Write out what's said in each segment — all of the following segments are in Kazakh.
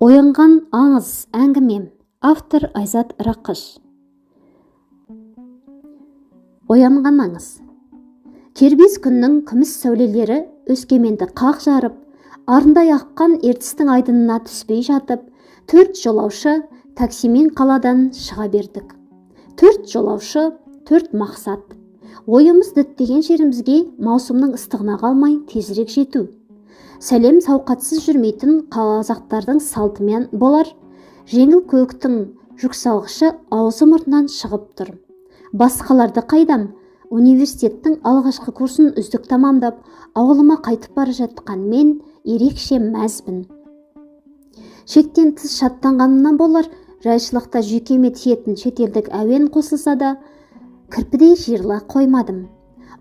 Оянған аңыз әңгімем. Автор Айзат Рақыш. Оянған аңыз. Кербез күннің күміс сәулелері Өскеменді қақ жарып, арындай аққан ертістің айдынына түспей жатып, 4 жолаушы таксимен қаладан шыға бердік. 4 жолаушы, 4 мақсат. Ойымыз діттеген жерімізге маусымның ыстығына қалмай тезірек жету. Сәлем сауқатсыз жүрмейтін қазақтардың салтымен болар. Жеңіл көктің жүксалғышы аузы мұртынан шығып тұр. Басқаларды қайдам? Университеттің алғашқы курсын үздік тамамдап, ауылыма қайтып бара жатқан мен ерекше мәзбін. Шектен тыс шаттанғанымнан болар, жайшылықта жүйкеме тиетін шетелдік әуен қосылса да, кірпідей жиырыла қоймадым.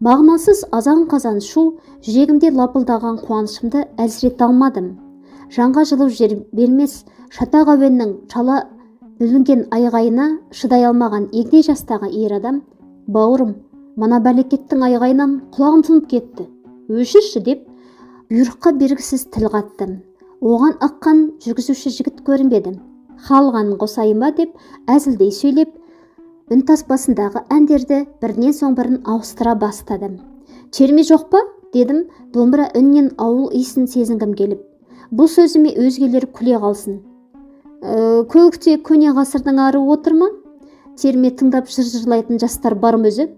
Мағынасыз азан-қазан шу жүрегімде лапылдаған қуанышымды әлсірете алмадым. Жанға жылу жер бермес шатақ әуеннің шала бүлінген айғайына шыдай алмаған егде жастағы ер адам: «Бауырым, мына бәлекеттің айғайынан құлағым тұнып кетті. Өшірші» деп бұйрыққа бергісіз тіл қатты. Оған аққан жүргізуші жігіт көрінбеді. «Қалғанын қосайын ба?» деп әзілдей сөйлеп, үнтаспасындағы әндерді бірінен соң бірін ауыстыра бастады. «Терме жоқ па?» дедім, домбыра үннен ауыл иісін сезінгім келіп. Бұл сөзіме өзгелер күле қалсын. «Көлікте көне ғасырдың ары отыр ма? Терме тыңдап жыр-жырлайтын жастар бар ма өзі?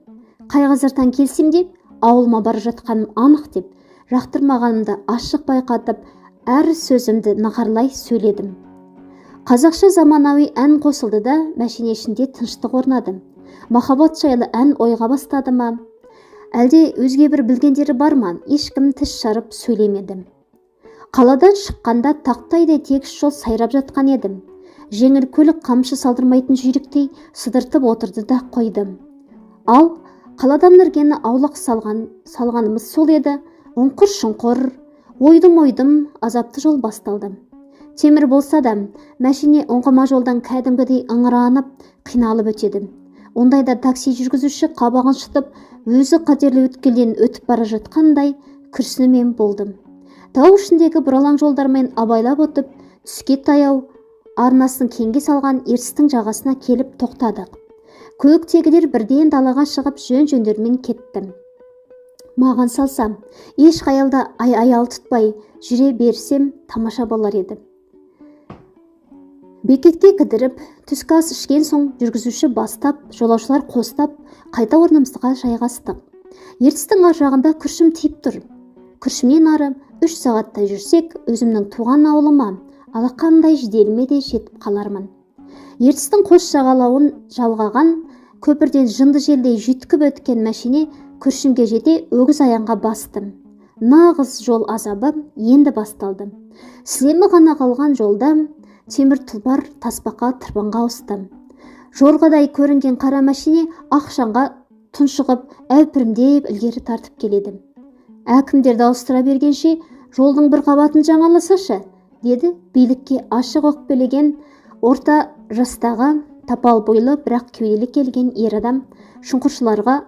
Қай ғасырдан келсем де ауылыма бара жатқаным анық» деп жақтырмағанымды ашық байқатып, әр сөзімді нығарлай сөйледім. Қазақша заманауи ән қосылды да, мәшине ішінде тыныштық орнады. Махаббат жайлы ән ойға бастады ма? Әлде өзге бір білгендері бар ма? Ешкім тіс жарып сөйлемеді. Қаладан шыққанда тақтайдай тегіс жол сайрап жатқан едім. Жеңіл көлік қамшы салдырмайтын жүйріктей сыдыртып отырды да қойды. Ал қаладан іргені аулақ салғанымыз сол еді. Ұңқыр-шұңқыр, ойдым-ойдым азапты жол басталды. Темір болса да, мәшине ұңғыма жолдан кәдімгідей ыңыранып, қиналып өтеді. Ондайда такси жүргізуші қабағын шытып, өзі қатерлі өткелден өтіп бара жатқандай күрсінумен болдым. Тау ішіндегі бұралаң жолдармен абайлап өтіп, түске таяу арнасын кеңге салған ертістің жағасына келіп тоқтадық. Көліктегілер бірден далаға шығып жөн-жөндермен кетті. Маған салса, еш қаялда аял тұтпай жүре берсем тамаша болар еді. Бекетке кідіріп, түскі ас ішкен соң жүргізуші бастап, жолаушылар қостап, қайта орнымызға жайғастық. Ертістің ар жағында күршім тиіп тұр. Күршімнен ары 3 сағаттай жүрсек, өзімнің туған ауылыма алақандай жиделіме де жетіп қалармын. Ертістің қос жағалауын жалғаған көпірден жынды желдей жүйткіп өткен мәшине күршімге жете өгіз аяңға басты. Нағыз жол азабы енді басталды. Сілемі ғана қалған жолда темір тұлпар таспақа тырбанға ауысты. Жорғадай көрінген қара мәшине ақшанға тұншығып, әупірімдеп ілгері тартып келеді. «Әкімдерді ауыстыра бергенше жолдың бір қабатын жаңаласашы» деді билікке ашық өкпелеген орта жастағы тапал бойлы бірақ кеуделі келген ер адам, шұңқыршыларға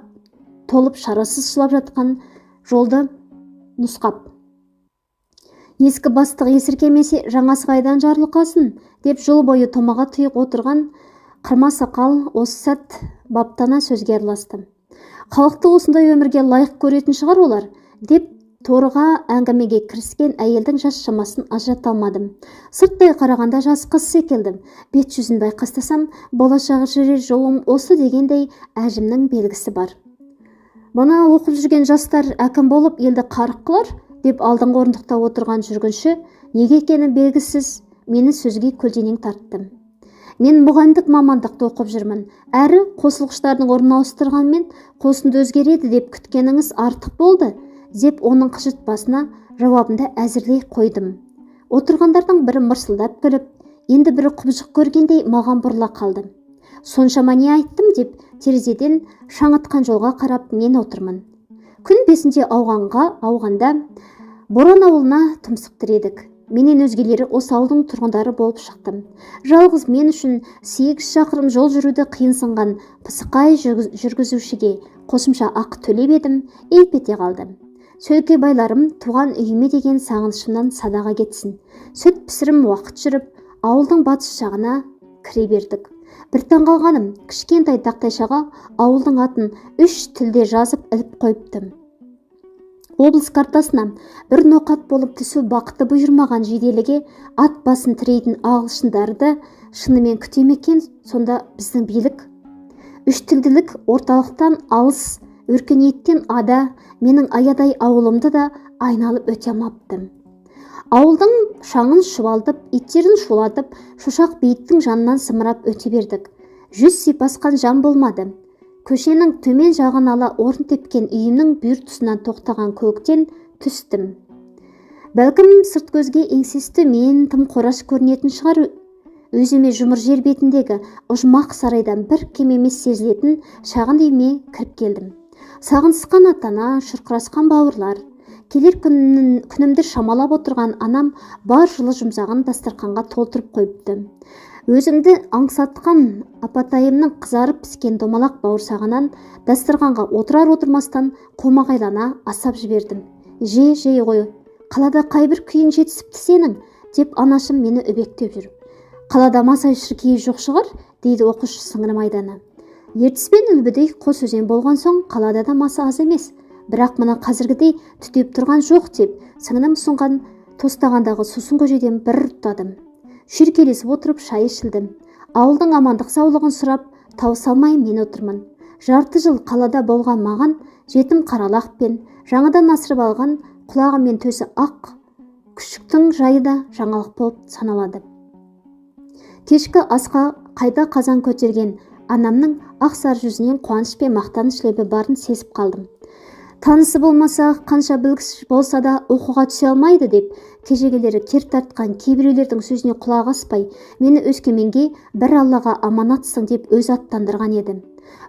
толып шарасыз сұлап жатқан жолды нұсқап. «Ескі бастық есіркемесе жаңасы қайдан жарылқасын» деп жол бойы томаға тұйық отырған қырма сақал осы сәт баптана сөзге араласты. «Халықты осындай өмірге лайық көретін шығар олар» деп торыға әңгімеге кіріскен әйелдің жас шамасын ажырата алмадым. Сырттай қарағанда жас қыз секілді. Бет жүзін байқастасам, болашағы жүрер жолым осы дегендей әжімнің белгісі бар. «Мұна оқып жүрген жастар әкім болып елді қарық қылар» деп алдыңғы орындықта отырған жүргінші, неге екені белгісіз, мені сөзге көлденең тартты. «Мен мұғалімдік мамандықты оқып жүрмін. Әрі қосылғыштардың орнын ауыстырғанмен қосынды өзгереді деп күткеніңіз артық болды» деп оның қыжыртпасына жауабымды әзірлей қойдым. Отырғандардың бірі мырсылдап күліп, енді бірі құбыжық көргендей маған бұрыла қалды. «Соншама не айттым?» деп терезеден шаңытқан жолға қарап мен отырмын. Күн 5-нде ауғанда Боран ауылына тұмсық тіредік. Менен өзгелері осы ауылдың тұрғындары болып шықтым. Жалғыз мен үшін 8 шақырым жол жүруді қиынсынған пысықай жүргізушіге қосымша ақы төлеп едім, елп ете қалды. Сөлке байларым туған үйіме деген сағынышымнан садаға кетсін. Сүт пісірім уақыт жүріп, ауылдың батыс жағына кіре бердік. Бір таңғалғаным, кішкентай тақтайшаға ауылдың атын 3 тілде жазып іліп қойыпты. Облыс картасына бір ноқат болып түсу бақыты бұйырмаған жеделіге ат басын тірейтін ағылшындарды шынымен күте ме екен сонда біздің билік? 3 тілділік орталықтан алыс, өркениеттен ада, менің аядай ауылымды да айналып өте алмапты. Ауылдың шаңын шұбалтып, иттерін шулатып, шошақ бейіттің жанынан сымырап өте бердік. Жүз сипасқан жан болмады. Көшенің төмен жағын ала орын тепкен үйімнің бүйір тұсынан тоқтаған көліктен түстім. Бәлкім сырт көзге еңсесті мен тым қораш көрінетін шығар. Өзіме жұмыр жер бетіндегі ұжмақ сарайдан бір кем емес сезілетін шағын үйіме кіріп келдім. Сағынысқан ата-ана, шұрқырасқан бауырлар, келер күнімді шамалап отырған анам бар жылы жұмсағын дастарханға толтырып қойыпты. Өзімді аңсатқан апатайымның қызарып піскен домалақ бауырсағынан дастарханға отырар-отырмастан қомағайлана асап жібердім. Же ғой, қалада қайбір күйің жетісіпті сенің, деп анашым мені өбектеп жүр. Қалада маса шіркейі жоқ шығар, дейді оқушы сіңірім Айдана. Ертіс пен Үлбідей қос өзен болған соң қалада да маса аз емес. Бірақ мына қазіргідей түтеп тұрған жоқ деп, сіңірім ұсынған тостағандағы сусын көжеден бір ұрттадым. Шүйіркелесіп отырып шай ішілдім. Ауылдың амандық саулығын сұрап, тауыса алмай мен отырмын. Жарты жыл қалада болған маған жетім қаралақ пен жаңадан асырып алған құлағы мен төсі ақ күшіктің жайы да жаңалық болып саналады. Кешкі асқа қайда қазан көтерген анамның ақ-сары жүзінен қуаныш пен мақтаныш лебі барын сезіп қалдым. Танысы болмаса, қанша білгіш болса да оқуға түсе алмайды деп, кежегелері кер тартқан кейбіреулердің сөзіне құлақ аспай, мені Өскеменге бір Аллаға аманатсың деп өз аттандырған еді.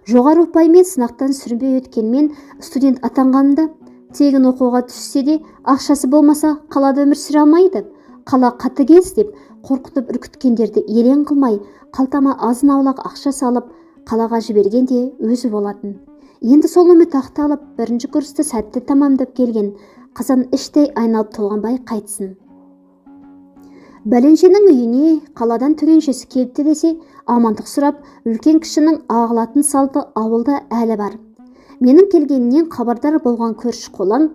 Жоғары ұпаймен сынақтан сүрінбей өткенмен студент атанғанымда, тегін оқуға түссе де ақшасы болмаса қалада өмір сүре алмайды. Қала қатыгез деп қорқытып үркіткендерді елең қылмай, қалтама азын-аулақ ақша салып, қалаға жіберген де өзі болатын. Енді сол үміт ақталып, бірінші курсты сәтті тамамдап келген қазан іштей айналып толғанбай қайтсын. Бәленшенің үйіне қаладан түгеншесі келіпті десе, амандық сұрап, үлкен кішінің ағылатын салты ауылда әлі бар. Менің келгенінен хабардар болған көрші қолаң,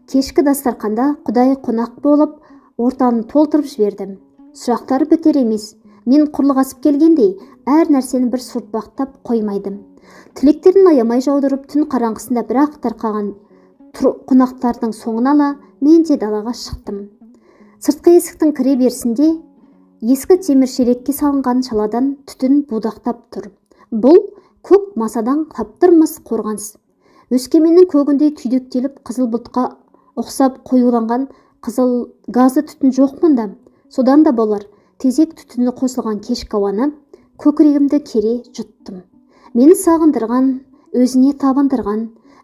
кешкі дастарханда құдай қонақ болып, ортаны толтырып жіберді. Сұрақтары бітер емес. Мен құрлығасып келгендей, әр нәрсені бір сұртпақтап қоймайдым. Тілектерін аямай жаудырып, түн қараңғысында бір-ақ тарқаған қонақтардың соңын ала, мен де далаға шықтым. Сыртқы есіктің кіре берісінде ескі темір шелекке салынған шаладан түтін будақтап тұр. Бұл көк масадан таптырмас қорғаныс. Өскеменнің көгіндей түйдектеліп қызыл бұлтқа ұқсап қоюланған қызыл газы түтін жоқ мұнда. Содан да болар, тезек түтіні қосылған кешкі ауаны көкірегімді кере жұттым. Мені сағындырған, өзіне табындырған,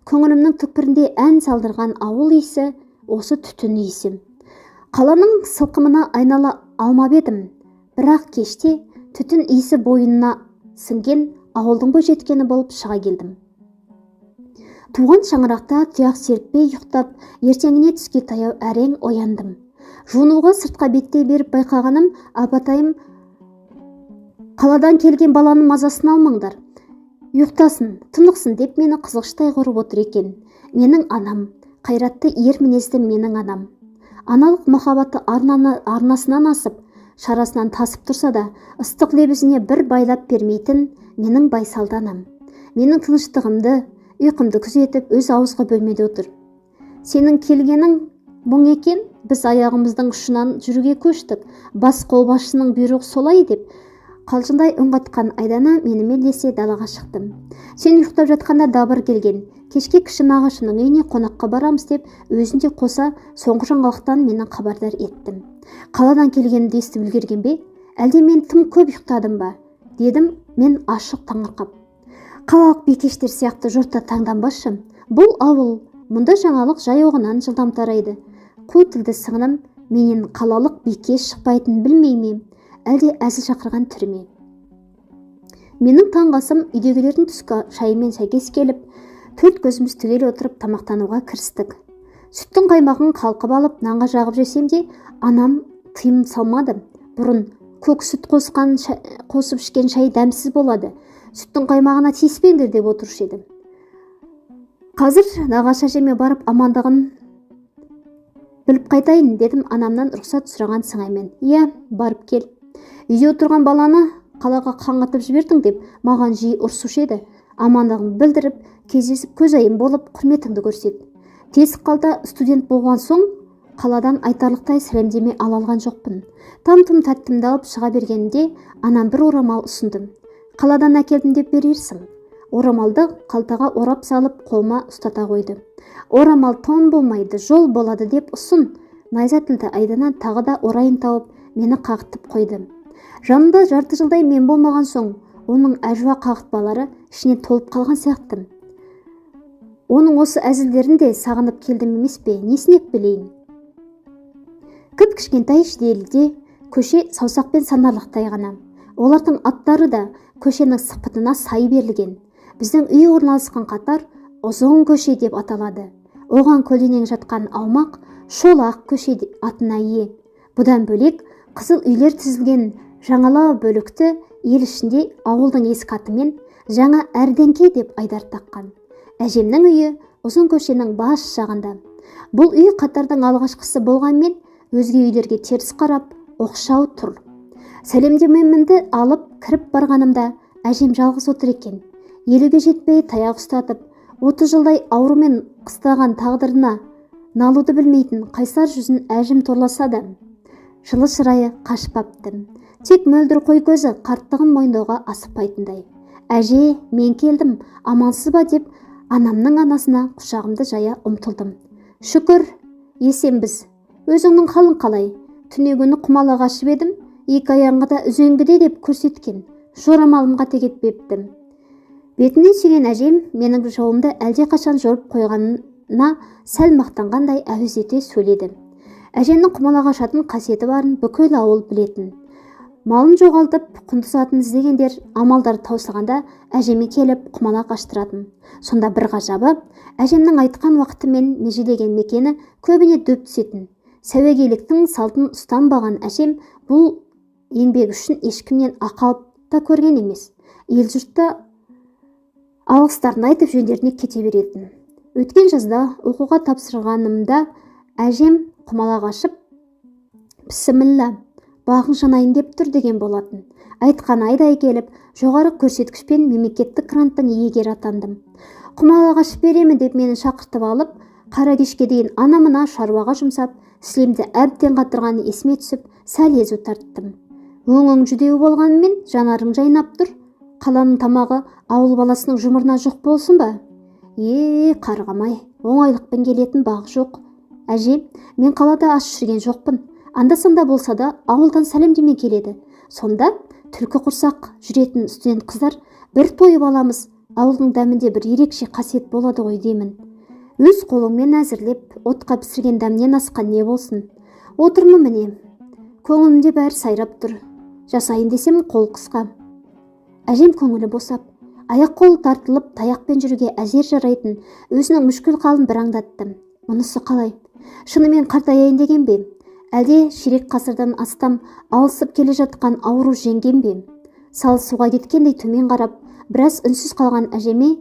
көңілімнің түкпірінде ән салдырған ауыл иісі осы түтін иісі. Қаланың сылқымына айнала алмап едім, бірақ кеште түтін иісі бойына сіңген ауылдың бойжеткені болып шыға келдім. Туған шаңырақта тұяқ серппей ұйықтап, ертеңіне түске таяу әрең ояндым. Жуынуға сыртқа беттей беріп байқағаным, апатайым, қаладан келген баланың мазасын алмаңдар, ұйықтасын, тынықсын деп мені қызғыштай құрып отыр екен. Менің анам, қайратты ер мінезді менің анам. Аналық махаббаты арнасынан асып, шарасынан тасып тұрса да, ыстық лебізіне бір байлап бермейтін менің байсалды анам. Менің тыныштығымды, ұйқымды күзетіп, өз ауызғы бөлмеде отыр. Сенің келгенің мұң екен, біз аяғымыздың ұшынан жүруге көштік. Бас қолбасшының бұйрығы солай деп, қалжыңдай үн қатқан Айдана менімен десе далаға шықтым. Сен ұйықтап жатқанда дабыр келген. Кешке кіші нағашының үйіне қонаққа барамыз деп, өзінде қоса соңғы жаңалықтан мені хабардар еттім. Қаладан келгенімді естіп үлгерген бе? Әлде мен тым көп ұйықтадым ба? Дедім мен ашық таңырқап. Қалалық бикештер сияқты жұртта таңданбашы. Бұл ауыл, мұнда жаңалық жай оғынан жылдам тарайды. Қу тілді сыңным, менен қалалық бикеш шықпайтын білмей ме? Әлде әзіл шақырған түріме? Менің таңғасым үйдегілердің түскі шайымен сәйкес келіп, төрт көзіміз түгел отырып тамақтануға кірістік. Сүттің қаймағын қалқып алып, нанға жағып жесем де, анам тыйым салмады. Бұрын көк сүт қосып ішкен шай дәмсіз болады. Сүттің қаймағына тиіспеңдер деп отырушы еді. Қазір нағашы әжеме барып амандығын біліп қайтайын дедім анамнан рұқсат сұраған сыңаймен. Иә, барып кел. Үйде отырған баланы қалаға қаңғытып жібердің деп маған жиі ұрсушы еді. Амандығын білдіріп, кездесіп көзайым болып құрметіңді көрсет. Тесік қалта студент болған соң қаладан айтарлықтай сәлемдеме ала алған жоқпын. Там-тұм тәттімді алып шыға бергенде анам бір орамал ұсынды. Қаладан әкелдім деп берерсің. Орамалды қалтаға орап салып қолыма ұстата қойды. Орамал тон болмайды, жол болады деп ұсын. Найза тілді айдана тағы да орайын тауып мені қағытып қойды. Жанында жарты жылдай мен болмаған соң оның әжуа қағытпалары ішіне толып қалған сияқты. Оның осы әзілдерін де сағынып келдім емес пе, несінеп білейін. Кіп-кішкентай шіделіде көше саусақпен санарлықтай ғана. Олардың аттары да көшенің сыпытына сай берілген. Біздің үй орналасқан қатар ұзын көше деп аталады. Оған көлденең жатқан аумақ шолақ көше атына ие. Бұдан бөлек қызыл үйлер тізілген жаңалау бөлікті ел ішінде ауылдың ескі атымен жаңа Әрденке деп айдар таққан. Әжемнің үйі ұзын көшенің бас жағында. Бұл үй қатардың алғашқысы болғанмен өзге үйлерге теріс қарап оқшау тұр. Сәлемдемемді алып кіріп барғанымда әжем жалғыз отыр екен. Елуге жетпей таяқ ұстатып, 30 жылдай аурумен қыстаған тағдырына налуды білмейтін қайсар жүзін әжем торласа да, жылы шырайы қашпапты. Тек мөлдір қой көзі қарттығын мойындауға асықпайтындай. Әже, мен келдім, амансыз ба деп анамның анасына құшағымды жая ұмтылдым. Шүкір, есенбіз. Өзіңнің қалың қалай? Түнегіні құмала қашып едім, екі аяғыңа да үзеңгіде деп көрсеткен. Жорамалымға тегетпептім. Бетінен сүйген әжем менің жауымды әлде қашан жорып қойғанына сәл мақтанғандай әуез ете сөйледі. Әжемнің құмалаға шатын қасиеті барын бүкіл ауыл білетін. Малын жоғалтып, құндызатын іздегендер амалдар таусылғанда әжеме келіп құмалақ аштыратын. Сонда бір ғажабы, әжемнің айтқан уақыты мен межелеген мекені көбіне дөп түсетін. Сәуегейліктің салтын ұстанбаған әжем бұл еңбек үшін ешкімнен ақы алып та көрген емес. Ел жұртта алғыстарын айтып жөндеріне кете беретін. Өткен жазда оқуға тапсырғанымда әжем құмалақ ашып, «Бісміллә, бағың жанайын» деп тұр деген болатын. Айтқан айдай келіп, жоғары көрсеткішпен мемлекеттік гранттың иегері атандым. Құмалақ ашып беремін деп мені шақыртып алып, қара кешке дейін анамына шаруаға жұмсап, сілемді әбден қатырғаны есіме түсіп, сәл езу тарттым. Өңің жүдеу болғанымен жанарың жайнап тұр. Қаланың тамағы ауыл баласының жұмырына жоқ болсын ба? Қарғамай, оңайлықпен келетін бағы жоқ. Әже, мен қалада аш жүрген жоқпын. Анда-санда болса да ауылдан сәлемдеме келеді. Сонда түлкі құрсақ жүретін студент қыздар бір тойып аламыз. Ауылдың дәмінде бір ерекше қасиет болады ғой деймін. Өз қолыңмен әзірлеп, отқа пісірген дәмнен асқан не болсын. Отырмын міне. Көңілімде бәрі сайрап тұр. Жасайын десем қол қысқа. Әжем көңілі босап, аяқ қолы тартылып, таяқпен жүруге әзер жарайтын өзінің мүшкіл қалын бір аңдатты. Мұнысы қалай? Шынымен қартаяйын деген бе? Әлде ширек ғасырдан астам алысып келе жатқан ауру жеңген бе? Салы суға кеткендей төмен қарап, біраз үнсіз қалған әжеме,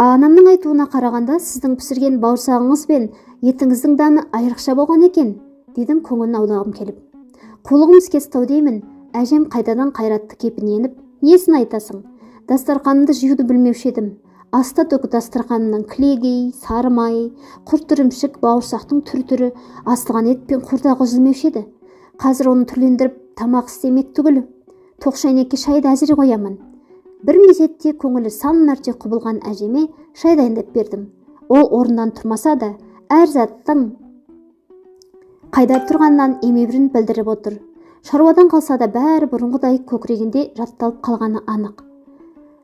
анамның айтуына қарағанда сіздің пісірген бауырсағыңыз бен етіңіздің дәмі айрықша болған екен, дедім көңілін аулағым келіп. Қолығым іске стау деймін. Әжем қайдадан қайратты кепіненіп, несін айтасың? Дастарқанымды жиюды білмеуші едім. Аста төк дастарқанымнан кілегей, сарымай, құрт ірімшік, бауырсақтың түр-түрі, асылған ет пен құрдағы үзілмеуші еді. Қазір оны түрлендіріп тамақ істемек түгілі. Тоқ шайнекке шайды әзір қоямын. Бір мезетте көңілі сан мәрте құбылған әжеме шай дайындап бердім. Ол орындан тұрмаса да, әр заттың қайда тұрғаннан емеурін білдіріп отыр. Шаруадан қалса да бәрі бұрынғыдай көкірегінде жатталып қалғаны анық.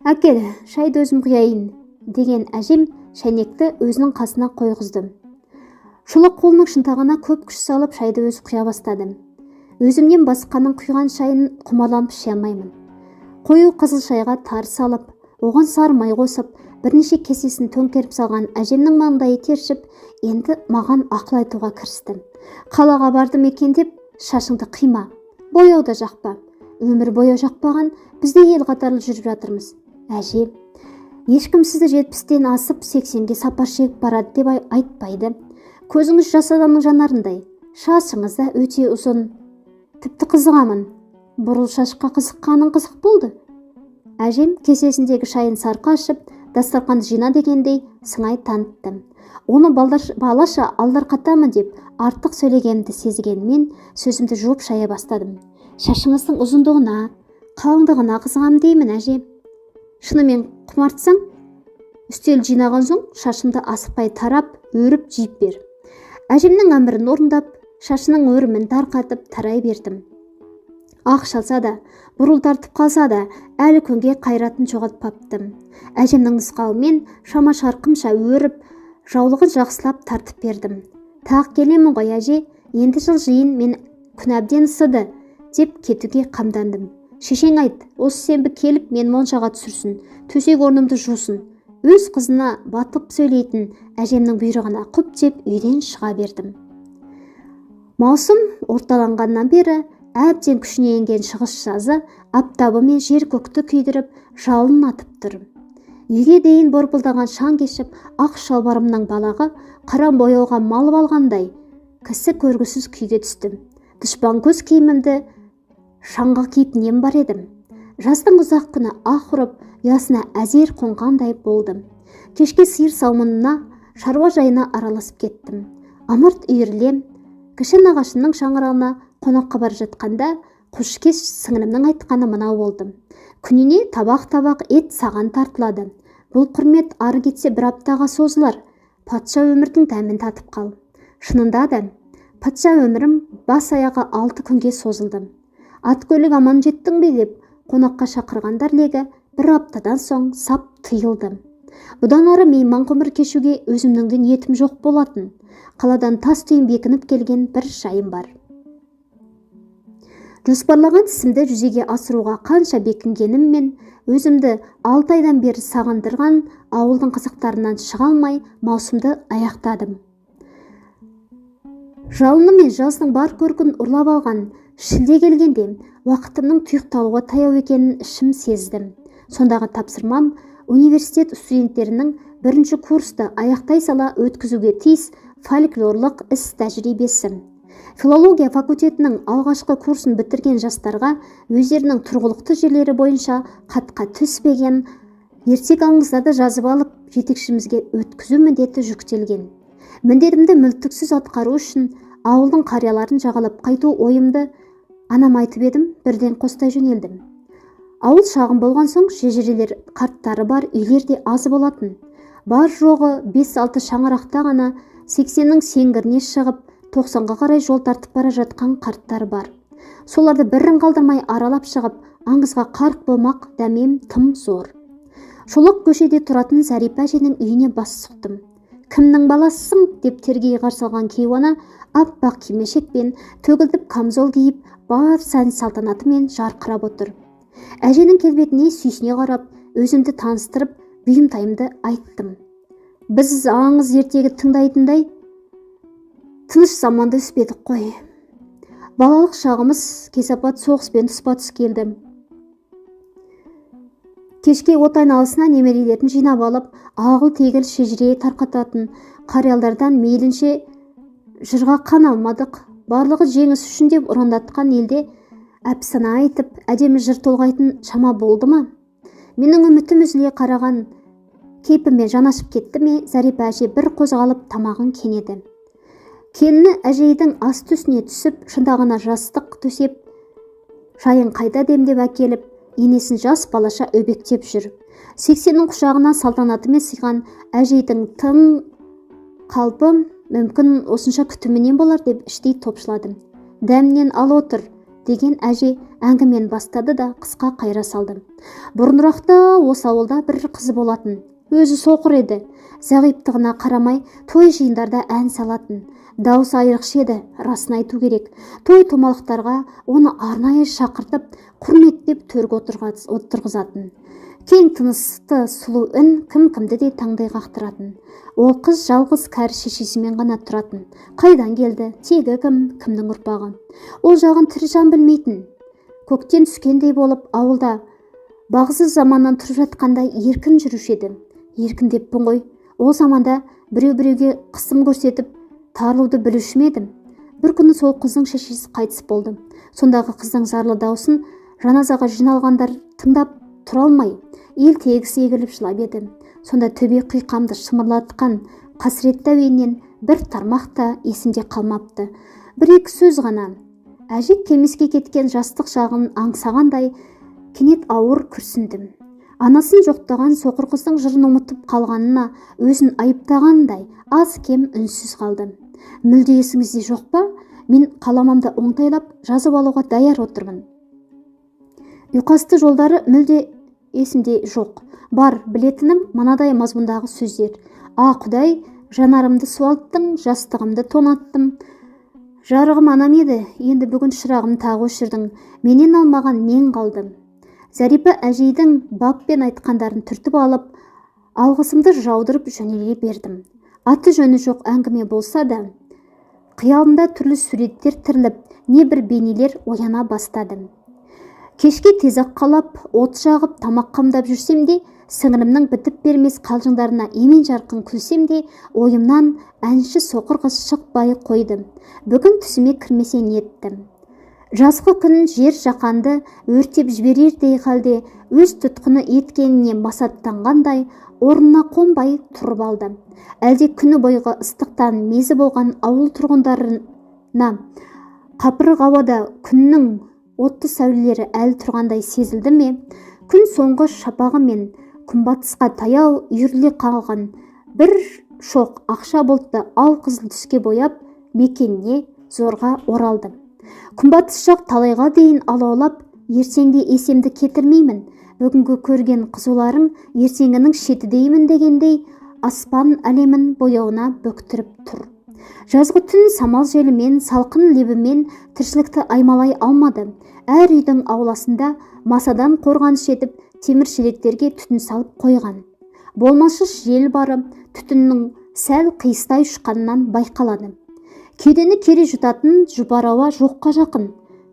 Әкел, шайды өзім құяйын, деген әжем шәйнекті өзінің қасына қойғызды. Шолақ қолының шынтағына көп күш салып шайды өзі құя бастады. Өзімнен басқаның құйған шайын құмаланып іше алмаймын. Қою қызыл шайға тары салып, оған сары май қосып, бірнеше кесесін төңкеріп салған әжемнің маңдайы тершіп, енді маған ақыл айтуға кірісті. Қалаға бардым екен деп, шашыңды қима, Бояу да жақпа. Өмір бояу жақпаған, бізде ел қатарлы жүріп жатырмыз. Әже, ешкім сізді 70-тен асып 80-ге сапар шегіп барады деп айтпайды. Көзіңіз жас адамның жанарындай, шашыңыз да өте ұзын. Тіпті қызығамын. Бурыл шашқа қызыққаның қызық болды. Әжем кесесіндегі шайын сарқа ашып, дастарханды жина дегендей сыңай танытты. Оны балаша алдарқатамын деп артық сөйлегенімді сезгенмен сөзімді жуып шая бастадым. Шашыңыздың ұзындығына, қалыңдығына қызығам деймін, әже. Шынымен құмартсаң, үстел жинаған соң шашымды асықпай тарап, өріп жиып бер. Әжемнің әмірін орындап, шашының өрімін тарқатып тарай бердім. Ақ шалса да, бурыл тартып қалса да, әлі күнге қайратын жоғалтпаптым. Әжемнің нұсқауымен шама шарқымша өріп, жаулығын жақсылап тартып бердім. Тақ келемін ғой, әже, енді жылжиын, мен күн әбден ысыды, деп кетуге қамдандым. Шешең айт, осы сенбі келіп мен моншаға түсірсін, төсек орнымды жусын. Өз қызына батып сөйлейтін әжемнің бұйрығына құп деп үйден шыға бердім. Маусым орталанғаннан бері әбден күшіне енген шығыс жазы аптабымен жер көкті күйдіріп, жалын атып тұр. Үйге дейін борпылдаған шаң кешіп, ақ шалбарымның балағы қарам бояуға малып алғандай кісі көргісіз күйге түстім. Дұшпан көз киімімді шаңға киіп нем бар едім. Жаздың ұзақ күні ақ ұрып, ұясына әзер қонғандай болдым. Кешке сиыр сауымына, шаруа жайына араласып кеттім. Амырт үйірлем, кіші нағашымның шаңырағына қонаққа бара жатқанда, қошкеш сіңілімнің айтқаны мынау болдым. Күніне табақ-табақ ет саған тартылады. Бұл құрмет ары кетсе бір аптаға созылар. Патша өмірдің дәмін татып қал. Шынында да, патша өмірім бас аяғы 6 күнге созылды. Ат көлік аман жеттің бе деп қонаққа шақырғандар легі бір аптадан соң сап тыйылды. Бұдан ары мейман ғұмыр кешуге өзімнің де ниетім жоқ болатын. Қаладан тас түйін бекініп келген бір жайым бар. Жоспарлаған ісімді жүзеге асыруға қанша бекінгеніммен өзімді 6 айдан бері сағындырған ауылдың қызықтарынан шыға алмай маусымды аяқтадым. Жалыны мен жаздың бар көркін ұрлап алған шілде келгенде уақытымның тұйықталуға таяу екенін ішім сездім. Сондағы тапсырмам университет студенттерінің 1-ші курсты аяқтай сала өткізуге тиіс фольклорлық іс тәжірибесі. Филология факультетінің алғашқы курсын бітірген жастарға өздерінің тұрғылықты жерлері бойынша қатқа түспеген ертек аңыздарды жазып алып жетекшімізге өткізу міндеті жүктелген. Міндетімді мүлтіксіз атқару үшін ауылдың қарияларын жағалап қайту ойымды анам айтып едім, бірден қостай жөнелдім. Ауыл шағын болған соң шежірелер қарттары бар үйлер де аз болатын. Бар жоғы 5-6 шаңырақта ғана 80-нің сеңгіріне шығып 90-ға қарай жол тартып бара жатқан қарттар бар. Соларды бірін қалдырмай аралап шығып, аңызға қарқ болмақ дәмем тым зор. Шолақ көшеде тұратын Зәрипа әженің үйіне бас сұқтым. Кімнің баласысың деп тергей қарсы алған кейуана аппақ кимешекпен төгілтіп камзол киіп, бар сән салтанатымен жарқырап отыр. Әженің келбетіне сүйсіне қарап, өзімді таныстырып, бұйымтайымды айттым. Біз аңыз ертегі тыңдайтындай тыныш заманда өспедік қой. Балалық шағымыз кесапат соғыспен тұспа-тұс келді. Кешке от айналысына немерелерін жинап алып, ағыл-тегіл шежіре тарқататын қариялардан мейлінше жырға қан алмадық. Барлығы жеңіс үшін деп ұрандатқан елде әпсана айтып, әдемі жыр толғайтын шама болды ма? Менің үмітім үзіле қараған кейпіме жанашып кетті ме? Зәрипа әже бір қозғалып тамағын кенеді. Келіні әжейдің ас төсіне түсіп, шындағына жастық төсеп, шайын қайта демдеп әкеліп, енесін жас балаша өбектеп жүр. 80-нің құшағына салтанатымен сыйған әжейдің тың қалпы мүмкін осынша күтімінен болар деп іштей топшыладым. Дәмнен ал отыр деген әже әңгімен бастады да қысқа қайра салды. Бұрынырақта осы ауылда бір қызы болатын. Өзі соқыр еді. Зағиптығына қарамай той жиындарда ән салатын. Дауысы айрықша еді, расын айту керек. Той томалықтарға оны арнайы шақыртып, құрметтеп төрге отырғызатын. Кең тынысты сұлу үн кім-кімді де таңдай қақтыратын. Ол қыз жалғыз кәрі шешесімен ғана тұратын. Қайдан келді, тегі кім, кімнің ұрпағы? Ол жағын тірі жан білмейтін. Көктен түскендей болып ауылда бағзы заманнан тұрып жатқандай еркін жүруші еді. Еркіндеппін ғой. Ол заманда біреу-біреуге қысым көрсетіп тарылуды білуші ме едім. Бір күні сол қыздың шешесі қайтыс болды. Сондағы қыздың зарлы даусын жаназаға жиналғандар тыңдап тұра алмай, ел тегіс егіліп жылап еді. Сонда төбе құйқамды шымырлатқан қасіретті әуеннен бір тармақ та есімде қалмапты. Бір-екі сөз ғана. Әжет кемеске кеткен жастық шағын аңсағандай кенет ауыр күрсіндім. Анасын жоқтаған соқыр қыздың жырын ұмытып қалғанына өзін айыптағандай аз кем үнсіз қалды. Мүлде есіңізде жоқ па? Мен қаламамды оңтайлап жазып алуға даяр отырмын. Ұйқасты жолдары мүлде есімде жоқ. Бар білетінім мынадай мазмұндағы сөздер. Құдай, жанарымды суалттың, жастығымды тонаттым. Жарығым анам еді, енді бүгін шырағым тағы өшірдің. Менен алмаған мен қалдым. Зәрипа әжейдің баппен айтқандарын түртіп алып, алғысымды жаудырып жөнеле бердім. Аты жөні жоқ әңгіме болса да, қиялымда түрлі суреттер тіріліп, не бір бейнелер ояна бастады. Кешке тезақ қалап, от жағып, тамақ қамдап жүрсем де, сіңірімнің бітіп бермес қалжыңдарына емен жарқын күлсем де, ойымнан әнші соқыр қыз шықпай қойды. Бүгін түсіме кірмесе ниеттім. Жазғы күн жер жақанды өртеп жіберердей халде өз тұтқыны еткеніне масаттанғандай орнына қонбай тұрып алды. Әлде күні бойғы ыстықтан мезі болған ауыл тұрғындарына қапырық ауада күннің отты сәулелері әлі тұрғандай сезілді ме? Күн соңғы шапағы мен күнбатысқа таяу үйіріле қалған бір шоқ ақша бұлтты ал-қызыл түске бояп мекеніне зорға оралды. Күнбатыс жақ талайға дейін алаулап, ертеңде есемді кетірмеймін. Бүгінгі көрген қызуларың ертеңінің шеті деймін дегендей аспан әлемін бояуына бөктіріп тұр. Жазғы түн самал желімен, салқын лебімен тіршілікті аймалай алмады. Әр үйдің ауласында масадан қорғаныш етіп, темір шелектерге түтін салып қойған. Болмашы жел бары түтіннің сәл қиыстай ұшқанынан байқалады. Кедені кере жұтатын жұпарауа жоққа жақын.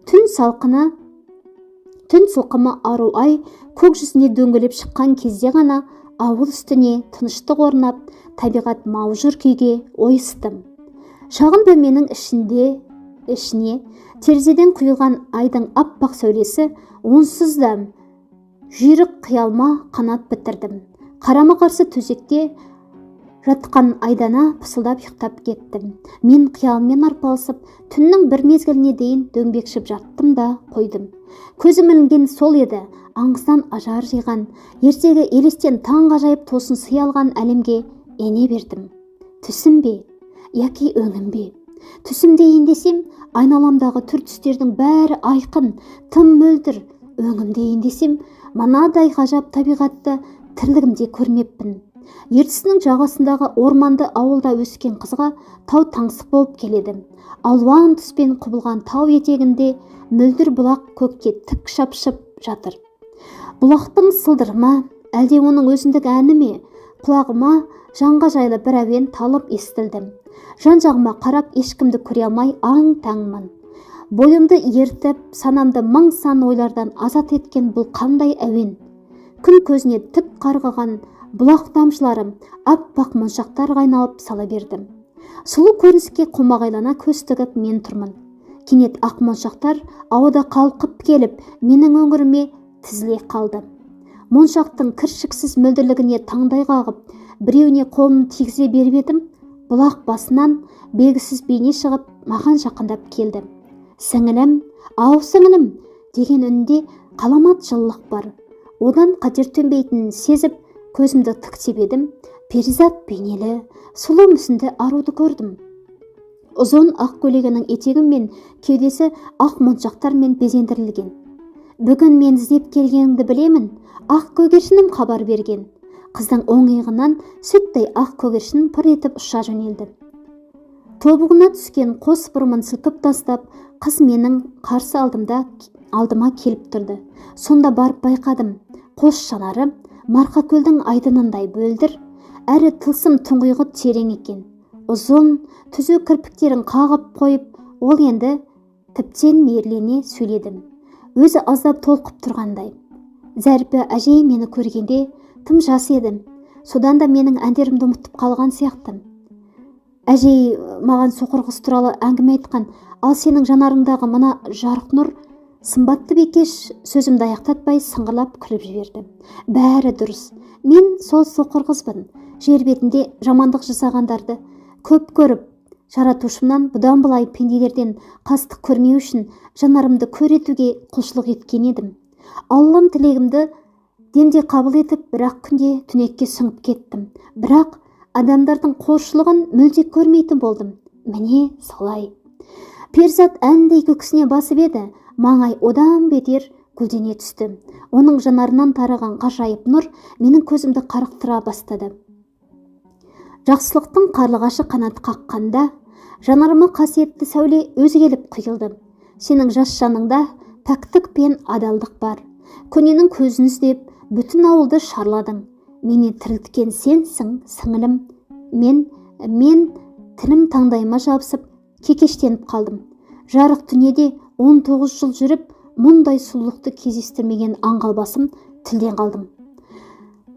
Түн салқыны, түн соқымы ару ай көк жүзіне дөңгелеп шыққан кезде ғана ауыл үстіне тыныштық орнап, табиғат маужыр күйге ойыстым. Шағын бөлменің ішіне терезеден құйылған айдың аппақ сәулесі онсыз да жүйрік қиялма қанат бітірдім. Қарама-қарсы төсекте жатқан айдана пысылдап ұйықтап кеттім. Мен қиялмен арпалысып, түннің бір мезгіліне дейін дөңбекшіп жаттым да қойдым. Көзім ілінген сол еді, аңыздан ажар жиған, ертегі елестен таң ғажайып тосын сый алған әлемге ене бердім. Түсім бе, яки өңім бе? Түсімдейін десем, айналамдағы түр-түстердің бәрі айқын, тым мөлдір. Өңімдейін десем, мынадай ғажап табиғатты тірлігімде көрмеппін. Ертісінің жағасындағы орманды ауылда өскен қызға тау таңсық болып келеді. Алуан түспен құбылған тау етегінде мөлдір бұлақ көкке тік шапшып жатыр. Бұлақтың сылдырма, әлде оның өзіндік әні ме? Құлағыма жанға жайлы бір әуен талып естілді. Жан-жағыма қарап ешкімді көре алмай аң-таңмын. Бойымды ертіп, санамды мың сан ойлардан азат еткен бұл қандай әуен? Күн көзіне тік қарғыған бұлақ тамшылары аппақ моншақтар қайналып сала бердім. Сұлу көрініске қомағайлана көз тігіп мен тұрмын. Кенет ақ моншақтар ауада қалқып келіп, менің өңіріме тізіле қалды. Моншақтың кіршіксіз мөлдірлігіне таңдай қағып, біреуіне қолын тигізе беріп едім, бұлақ басынан белгісіз бейне шығып, маған жақындап келді. Сіңілім, ау сіңілім деген үнінде қаламат жылылық бар. Одан қатер төнбейтінін сезіп, көзімді тіктеп едім, перизат бейнелі, сұлу мүсінді аруды көрдім. Ұзын ақ көйлегінің етегі мен кеудесі ақ моншақтармен безендірілген. Бүгін мен іздеп келгеніңді білемін, ақ көгершінім хабар берген. Қыздың оң иығынан сүттей ақ көгершін пыр етіп ұша жөнелді. Тобығына түскен қос бұрымын сылкып тастап, қыз менің қарсы алдыма келіп тұрды. Сонда барып байқадым. қос жанары Марқакөлдің айдынындай бөлдір, әрі тылсым тұңғиығы терең екен. Ұзын, түзу кірпіктерін қағып қойып, ол енді тіптен мейірлене сөйледі. Өзі аздап толқып тұрғандай. Зәрипа әжей мені көргенде тым жас еді. Содан да менің әндерімді ұмытып қалған сияқты. Әжей маған соқыр қыз туралы әңгіме айтқан, ал сенің жанарыңдағы мына жарық нұр. Сымбатты бикеш сөзімді аяқтатпай сыңғырлап күліп жіберді. Бәрі дұрыс. Мен сол соқыр қызбын. Жер бетінде жамандық жасағандарды көп көріп, жаратушымнан бұдан былай пенделерден қастық көрмеу үшін жанарымды көретуге құлшылық еткен едім. Аллам тілегімді демде қабыл етіп, бірақ күнде түнекке сіңіп кеттім. Бірақ адамдардың қоршылығын мүлде көрмейтін болдым. Міне солай. Перзат әндей көксіне басып еді, маңай одан бетер гүлдене түсті. Оның жанарынан тараған ғажайып нұр менің көзімді қарықтыра бастады. Жақсылықтың қарлығашы қанат қаққанда, жанарыма қасиетті сәуле өзгеліп құйылды. Сенің жас жаныңда пәктік пен адалдық бар. Көненің көзін іздеп, бүтін ауылды шарладың. Мені тірілткен сенсің, сіңілім. Мен тілім таңдайыма жабысып, кекештеніп қалдым. Жарық дүниеде 19 жыл жүріп, мұндай сұлулықты кездестірмеген аңғал басым тілден қалдым.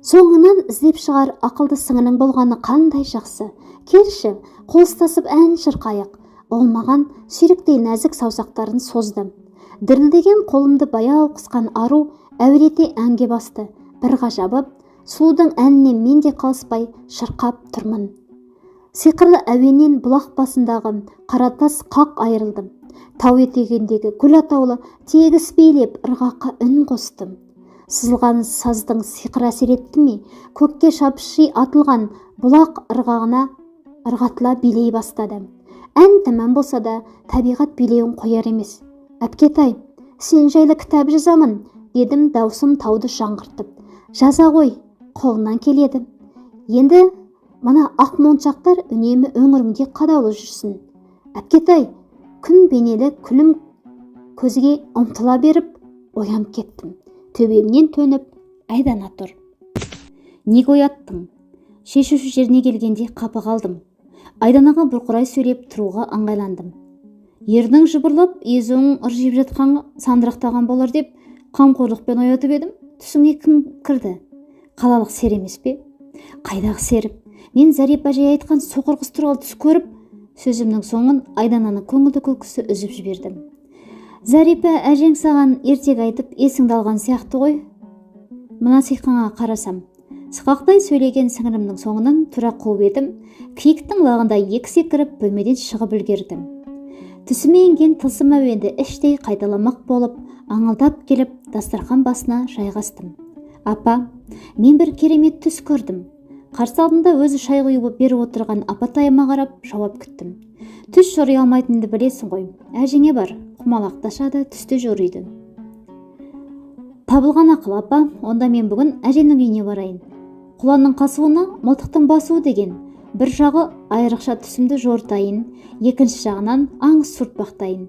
Соңынан іздеп шығар ақылды сіңілің болғаны қандай жақсы. Келші, қолыстасып ән шырқайық. Ол маған сүйріктей нәзік саусақтарын созды. Дірілдеген қолымды баяу қысқан ару әуелете әнге басты. Бір ғажабы, сұлудың әніне мен де қалыспай шырқап тұрмын. Сиқырлы әуеннен бұлақ басындағы қаратас қақ айырылды. Тау етегіндегі гүл атаулы тегіс билеп ырғаққа үн қосты. Сызылған саздың сиқыр әсер етті ме, көкке шапши атылған бұлақ ырғағына ырғатыла билей бастады. Ән тәмам болса да, табиғат билеуін қояр емес. Әпкетай, сен жайлы кітап жазамын, дедім даусым тауды жаңғыртып. Жаза ғой, қолынан келеді. Енді мына ақ моншақтар үнемі өңіріңде қадаулы жүрсін. Әпкетай, күн бейнелі күлім көзге ұмтыла беріп, оянып кеттім. Төбемнен төніп, айдана тұр. Неге ояттың? Шешуші жеріне келгенде қапы қалдым. Айданаға бұрқырай сөйлеп тұруға аңғайландым. Ердің жыбырлап, езуің ыржиып жатқанға сандырақтаған болар деп, қамқорлықпен оятып едім. Түсіңе кім кірді? Қалалық сер емес пе? Қайдағы серіп? Мен Зәрипа әжей айтқан соқыр қыз туралы түс көріп, сөзімнің соңын айдананың көңілді күлкісі үзіп жібердім. Зәрипа әжең саған ертек айтып есіңді алған сияқты ғой. Мына сиқаңа қарасам, сықақтай сөйлеген сіңірімнің соңынан тұра қуып едім. Киіктің лағында екі секіріп бөлмеден шығып үлгердім. Түсіме енген тылсым әуенді іштей қайталамақ болып, аңылдап келіп, дастархан басына жайғастым. Апа, мен бір керемет түс көрдім. Қарсы алдында өзі шай құйып беріп отырған апатайыма қарап жауап күттім. Түс жори алмайтынды білесің ғой. Әжеңе бар, құмалақташа да түсті жориды. Табылған ақыл, апа, онда мен бүгін әжемнің үйіне барайын. Құланның қасуына мылтықтың басуы деген. Бір жағы айрықша түсімді жортайын, екінші жағынан аңыз сұртпақтайын.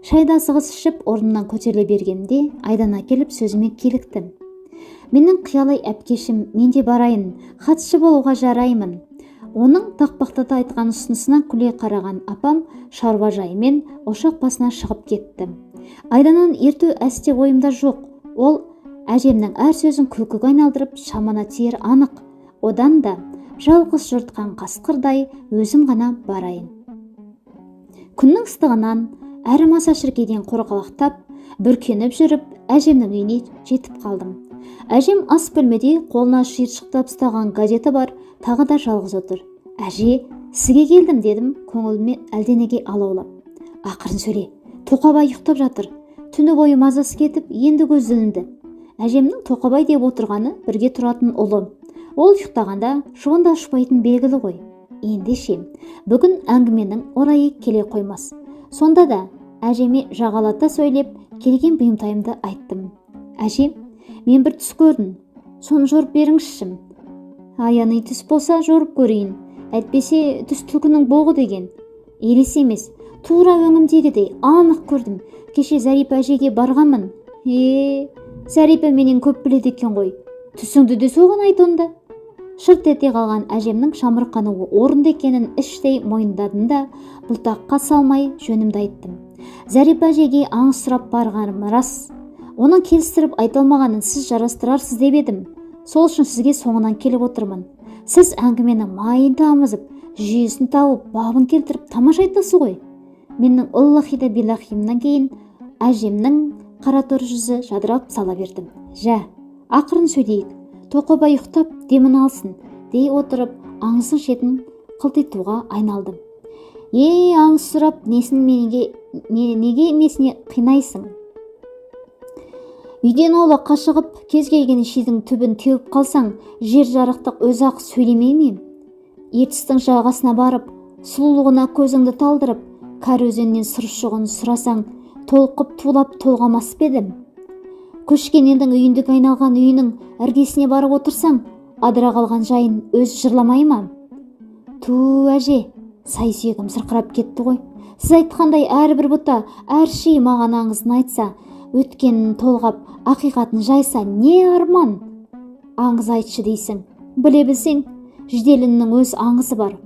Шайда асығыс ішіп орнымнан көтеріле бергенде айдана келіп сөзіме келікті. Менің қиялай әпкешім, мен де барайын, хатшы болуға жараймын. Оның тақпақтата айтқан ұсынысына күле қараған апам шаруа жайымен ошақ басына шығып кетті. Айданан ерту әсте ойымда жоқ. Ол әжемнің әр сөзін күлкіге айналдырып шамана тиер анық. Одан да жалғыз жұртқан қасқырдай өзім ғана барайын. Күннің ыстығынан әрі маса шіркейден қорғалақтап, бүркеніп жүріп, әжемнің үйіне жетіп қалдым. Әжем ас бөлмеде қолына шиыршықтап ұстаған газеті бар, тағы да жалғыз отыр. Әже, сізге келдім дедім, көңіліме әлденеге алаулап. Ақырын сөйле, Тоқабай ұйықтап жатыр. Түні бойы мазасы кетіп, енді көзі ілінді. Әжемнің Тоқабай деп отырғаны бірге тұратын ұлы. Ол ұйықтағанда шуында ұшпайтын белгілі ғой. Ендеше, бүгін әңгіменің орайы келе қоймас. Сонда да әжеме жағалата сөйлеп, келген бұйымтайымды айттым. Әже, мен бір түс көрдім. Соны жорып беріңізші. Аяны түс болса жорып көрейін. Әйтпесе түс түлкінің боғы деген. Елес емес, тура өңімдегідей анық көрдім. Кеше Зәрипа әжеге барғанмын. Зәрипа менен көп біледі екен ғой. Түсіңді де соған айт онда. Шырт ете қалған әжемнің шамырқануы орынды екенін іштей мойындадым да, бұлтаққа салмай жөнімді айттым. Зәрипа әжеге аңыз сұрап барғаным рас. Оның келістіріп айтылмағанын сіз жарастырарсыз деп едім. Сол үшін сізге соңынан келіп отырмын. Сіз әңгіменің майын тамызып, жүйесін тауып, бабын келтіріп тамаша айтасыз ғой. Менің аллахи да биллахимнан кейін әжемнің қаратор жүзі жадырап сала бердім. Жә, ақырын сөйлейік. Тоқыбай ұйықтап демін алсын, дей отырып аңыздың шетін қылтитуға айналдым. Аңыз сұрап неге емесіне қинайсың? Үйден аула қашығып, кез келген шидің түбін теуіп қалсаң, жер жарықтық өз-ақ сөйлемей ме? Ертістің жағасына барып, сұлулығына көзіңді талдырып, кәрі өзеннен сыр шұғын сұрасаң, толқып тулап толғамас па едім? Көшкен елдің үйіндік айналған үйінің іргесіне барып отырсаң, адыра қалған жайын өз жырламай ма? Ту әже, сай сүйегім сырқырап кетті ғой. Сіз айтқандай әрбір бұта, әр ши маған аңызын айтса, өткенін толғап, ақиқатын жайса, не арман? Аңыз айтшы дейсің. Біле білсең, жиделінің өз аңызы бар.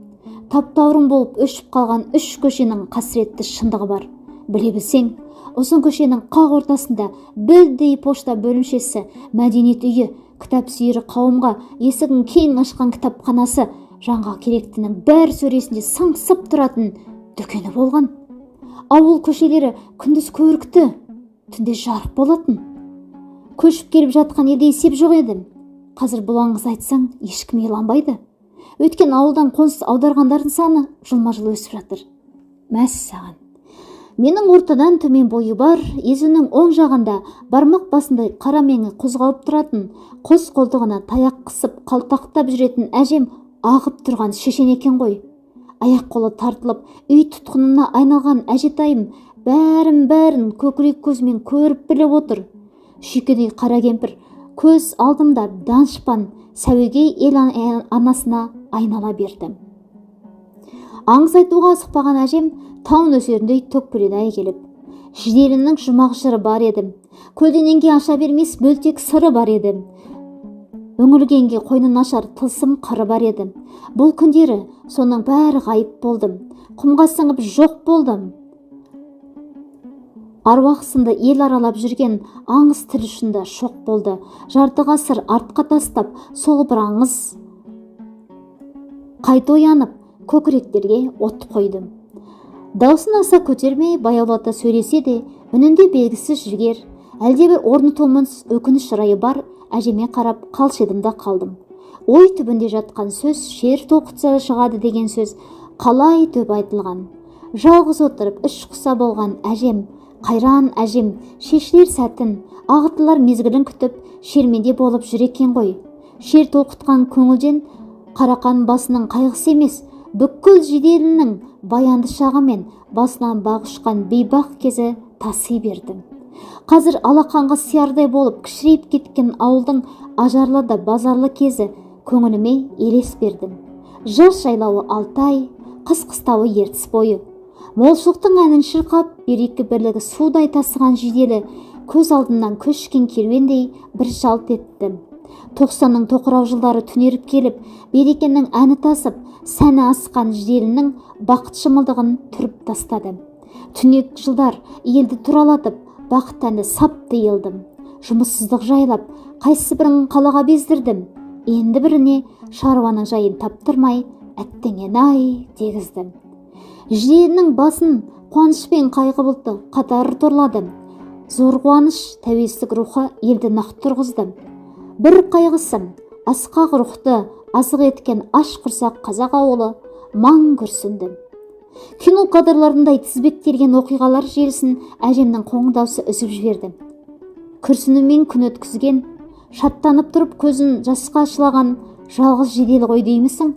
Таптаурын болып өшіп қалған үш көшенің қасіретті шындығы бар. Біле білсең, ұзын көшенің қақ ортасында білдей пошта бөлімшесі, мәдениет үйі, кітап сүйері қауымға есігін кең ашқан кітапханасы, жанға керектінің бәр сөресінде сыңсып тұратын дүкені болған. Ауыл көшелері күндіз көрікті, түнде жарық болатын. Көшіп келіп жатқан еді есеп жоқ еді. Қазір бұл аңыз айтсаң, ешкім еланбайды. Өткен ауылдан қоныс аударғандардың саны жылма-жыл өсіп жатыр. Мәссаған. Менің ортадан төмен бойы бар, езінің оң жағында бармақ басындай қара меңі қозғалып тұратын, қос қолтығына таяқ қысып қалтақтап жүретін әжем ағып тұрған шешен екен ғой. Аяқ қолы тартылып, үй тұтқынына айналған әжетайым бәрін көкірек көзімен көріп біліп отыр. Шүйкедей қара кемпір көз алдымда данышпан сәуегей ел анасына айнала берді. Аңыз айтуға асықпаған әжем тау нөсеріндей төкпеледі келіп. Жиделінің жұмақ жыры бар еді. Көлденеңге аша бермес бөлтек сыры бар еді. Үңілгенге қойнын ашар тылсым қыры бар еді. Бұл күндері соның бәрі ғайып болдым. Құмға сіңіп жоқ болдым. Аруақ сынды ел аралап жүрген аңыз тіл ұшында шоқ болды. Жарты ғасыр артқа тастап, сол бір аңыз қайта оянып, көкіректерге от қойды. Даусын аса көтермей, баяулата сөйлесе де, үнінде белгісіз жігер, әлдебір орны толмас өкініш райы бар, әжеме қарап қалшедім да қалдым. Ой түбінде жатқан сөз, шер толқытса шығады деген сөз қалай төп айтылған. Жалғыз отырып үш құса болған әжем, қайран әжем, шешілер сәтін, ағытылар мезгілін күтіп, шерменде болып жүр екен ғой. Шер толқытқан көңілден қарақан басының қайғысы емес, бүкіл жиделінің баянды шағымен басынан бақ ұшқан бейбақ кезі таси берді. Қазір алақанға сиярдай болып кішірейіп кеткен ауылдың ажарлы да базарлы кезі көңіліме елес берді. Жаз жайлауы Алтай, қыс қыстауы ертіс бойы. Молшылықтың әнін шырқап, берекі бірлігі судай тасыған жиделі көз алдымнан көшкен керуендей бір жалт етті. 90-ның тоқырау жылдары түнеріп келіп, берекенің әні тасып, сәні асқан жиделінің бақыт шымылдығын түріп тастады. Түнек жылдар елді туралатып, бақыт әні сап дейілдім. Жұмыссыздық жайлап, қайсы бірін қалаға бездірдім. Енді біріне шаруаның жайын таптырмай, әттеңен ай дегіздім. Жиделінің басын қуаныш пен қайғы бұлты қатар торлады. Зор қуаныш, тәуелсіздік рухы елді нақ тұрғызды. Бір қайғысы, асқақ рухты азық еткен аш құрсақ қазақ ауылы маң күрсінді. Кино кадрларындай тізбектелген оқиғалар желісін әжемнің қоң даусы үзіп жіберді. Күрсінумен күн өткізген, шаттанып тұрып көзін жасқа шылаған жалғыз жедел ғой деймісің?